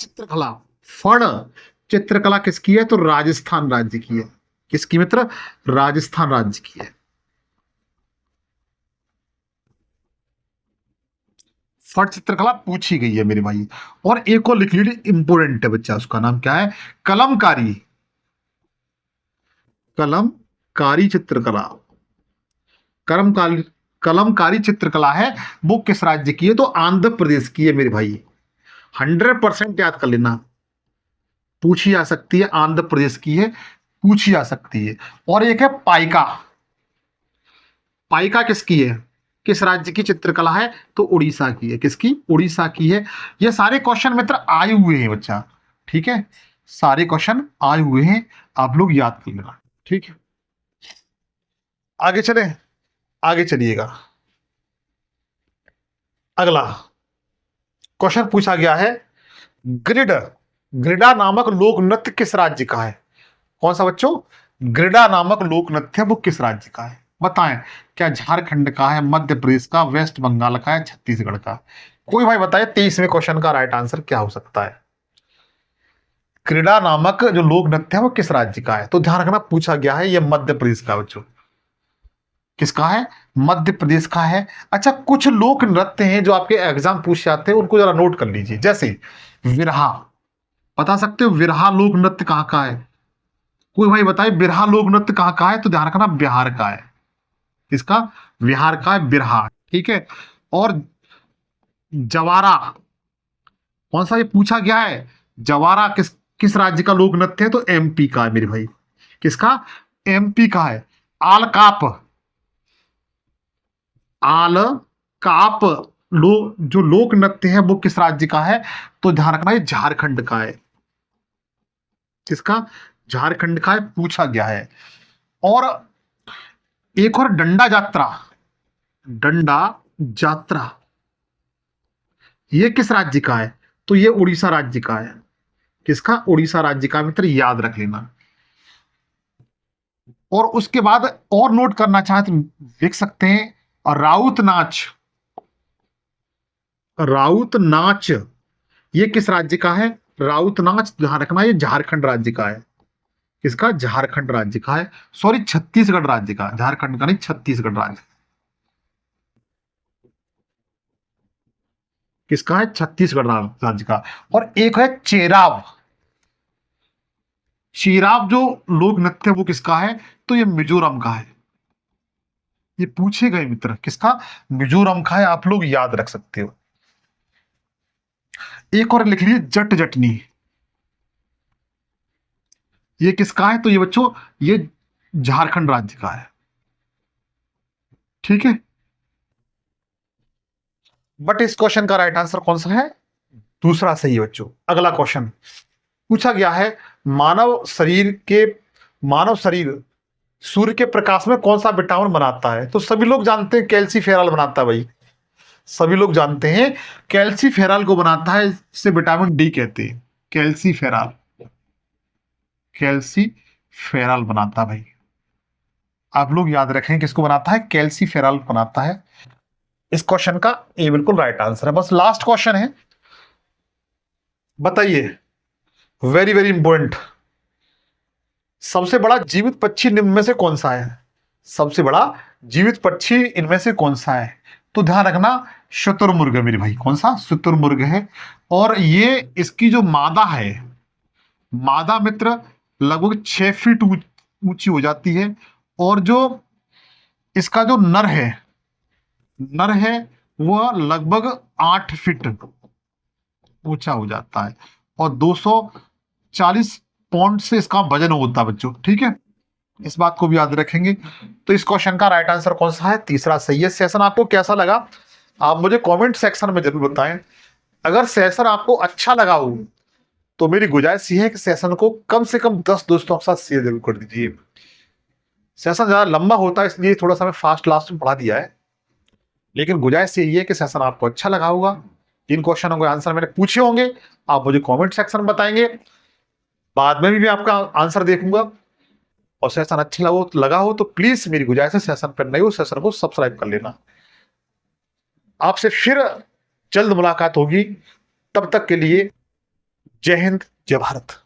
चित्रकला किसकी है? तो राजस्थान राज्य की है। किसकी मित्र? राजस्थान राज्य की है। फट चित्रकला पूछी गई है मेरे भाई। और एक और लिख लीजिए, इंपोर्टेंट है बच्चा, उसका नाम क्या है? कलमकारी चित्रकला। कलमकारी कलमकारी चित्रकला है, वो किस राज्य की है? तो आंध्र प्रदेश की है मेरे भाई। 100% याद कर लेना, पूछी जा सकती है, आंध्र प्रदेश की है, पूछी जा सकती है। और एक है पाइका। पाइका किसकी है? किस राज्य की चित्रकला है? तो उड़ीसा की है। किसकी? उड़ीसा की है। ये सारे क्वेश्चन मित्र आए हुए हैं बच्चा, ठीक है, सारे क्वेश्चन आए हुए हैं, आप लोग याद कर लेना, ठीक है। आगे चले, आगे चलिएगा, अगला क्वेश्चन पूछा गया है, ग्रिड ग्रिडा नामक लोक नृत्य किस राज्य का है? कौन सा बच्चों? ग्रिडा नामक लोक नृत्य वो किस राज्य का है? बताएं, क्या झारखंड का है, मध्य प्रदेश का, वेस्ट बंगाल का है, छत्तीसगढ़ का? कोई भाई बताए 23वें क्वेश्चन का राइट आंसर क्या हो सकता है? क्रीड़ा नामक जो लोक नृत्य है वो किस राज्य का है? तो ध्यान रखना, पूछा गया है, ये मध्य प्रदेश का बच्चों। किसका है? मध्य प्रदेश का है। अच्छा, कुछ लोक नृत्य हैं जो आपके एग्जाम पूछ जाते हैं, उनको जरा नोट कर लीजिए। जैसे विरहा, बता सकते हो विरहा लोक नृत्य कहाँ का है? कोई भाई बताए बिरहा लोक नृत्य कहाँ का है? तो ध्यान रखना बिहार का है। किसका? बिहार का है बिरहा, ठीक है। और जवारा कौन सा? ये पूछा गया है, जवारा किस किस राज्य का लोक नृत्य है? तो एमपी का है मेरे भाई। किसका? एमपी का है। आलकाप आलकाप जो लोक नृत्य है वो किस राज्य का है? तो ध्यान रखना ये झारखंड का है। किसका? झारखंड का है, पूछा गया है। और एक और डंडा जात्रा ये किस राज्य का है? तो ये उड़ीसा राज्य का है। किसका? उड़ीसा राज्य का, मित्र याद रख लेना। और उसके बाद और नोट करना चाहे तो देख सकते हैं, और राउत नाच ये किस राज्य का है? राउत नाच ध्यान रखना ये झारखंड राज्य का है। किसका? झारखंड राज्य का है, सॉरी छत्तीसगढ़ राज्य का, झारखंड का नहीं, छत्तीसगढ़ राज्य। किसका है? छत्तीसगढ़ राज्य का। और एक है चेराव चेराव जो लोक नृत्य वो किसका है? तो ये मिजोरम का है। ये पूछे गए मित्र, किसका? मिजोरम का है, आप लोग याद रख सकते हो। एक और लिख लीजिए जट जटनी, ये किसका है? तो ये बच्चों ये झारखंड राज्य का है, ठीक है। बट इस क्वेश्चन का राइट आंसर कौन सा है? दूसरा सही है बच्चों। अगला क्वेश्चन पूछा गया है, मानव शरीर सूर्य के प्रकाश में कौन सा विटामिन बनाता है? तो सभी लोग जानते हैं कैल्सीफेरॉल बनाता है भाई, सभी लोग जानते हैं कैल्सीफेरॉल को बनाता है, इसे विटामिन डी कहते हैं। कैल्सीफेरॉल, कैल्सीफेरॉल बनाता है भाई। आप लोग याद रखें किसको बनाता है? कैल्सीफेरॉल बनाता है। इस क्वेश्चन का ए बिल्कुल राइट आंसर है। बस लास्ट क्वेश्चन है, बताइए, वेरी वेरी इंपॉर्टेंट, सबसे बड़ा जीवित पक्षी निम्न में से कौन सा है? सबसे बड़ा जीवित पक्षी इनमें से कौन सा है? तो ध्यान रखना, शुतुरमुर्ग है मेरे भाई। कौन सा? शुतुरमुर्ग है। और ये इसकी जो मादा है, मादा मित्र लगभग 6 फीट ऊंची हो जाती है, और जो इसका जो नर है वह लगभग 8 फीट ऊंचा हो जाता है, और 240 पाउंड से इसका वजन होता है बच्चों। ठीक है, इस बात को भी याद रखेंगे। तो इस क्वेश्चन का राइट आंसर कौन सा है? तीसरा सही है। सेशन आपको कैसा लगा आप मुझे कमेंट सेक्शन में जरूर बताएं। अगर सेशन आपको अच्छा लगा हो तो मेरी गुजारिश ये है कि सेशन को कम से कम 10 दोस्तों के साथ शेयर जरूर कर दीजिए। सेशन ज्यादा लंबा होता है इसलिए थोड़ा सा मैं फास्ट लास्ट में पढ़ा दिया है, लेकिन गुजारिश यही है कि सेशन आपको अच्छा लगा होगा। जिन क्वेश्चनों के आंसर मैंने पूछे होंगे आप मुझे कमेंट सेक्शन में बताएंगे, बाद में भी आपका आंसर देखूंगा। और सेशन अच्छा लगा हो तो प्लीज मेरी गुजारिश है, सेशन पर नए हो सेशन को सब्सक्राइब कर लेना। आपसे फिर जल्द मुलाकात होगी, तब तक के लिए जय हिंद, जय भारत।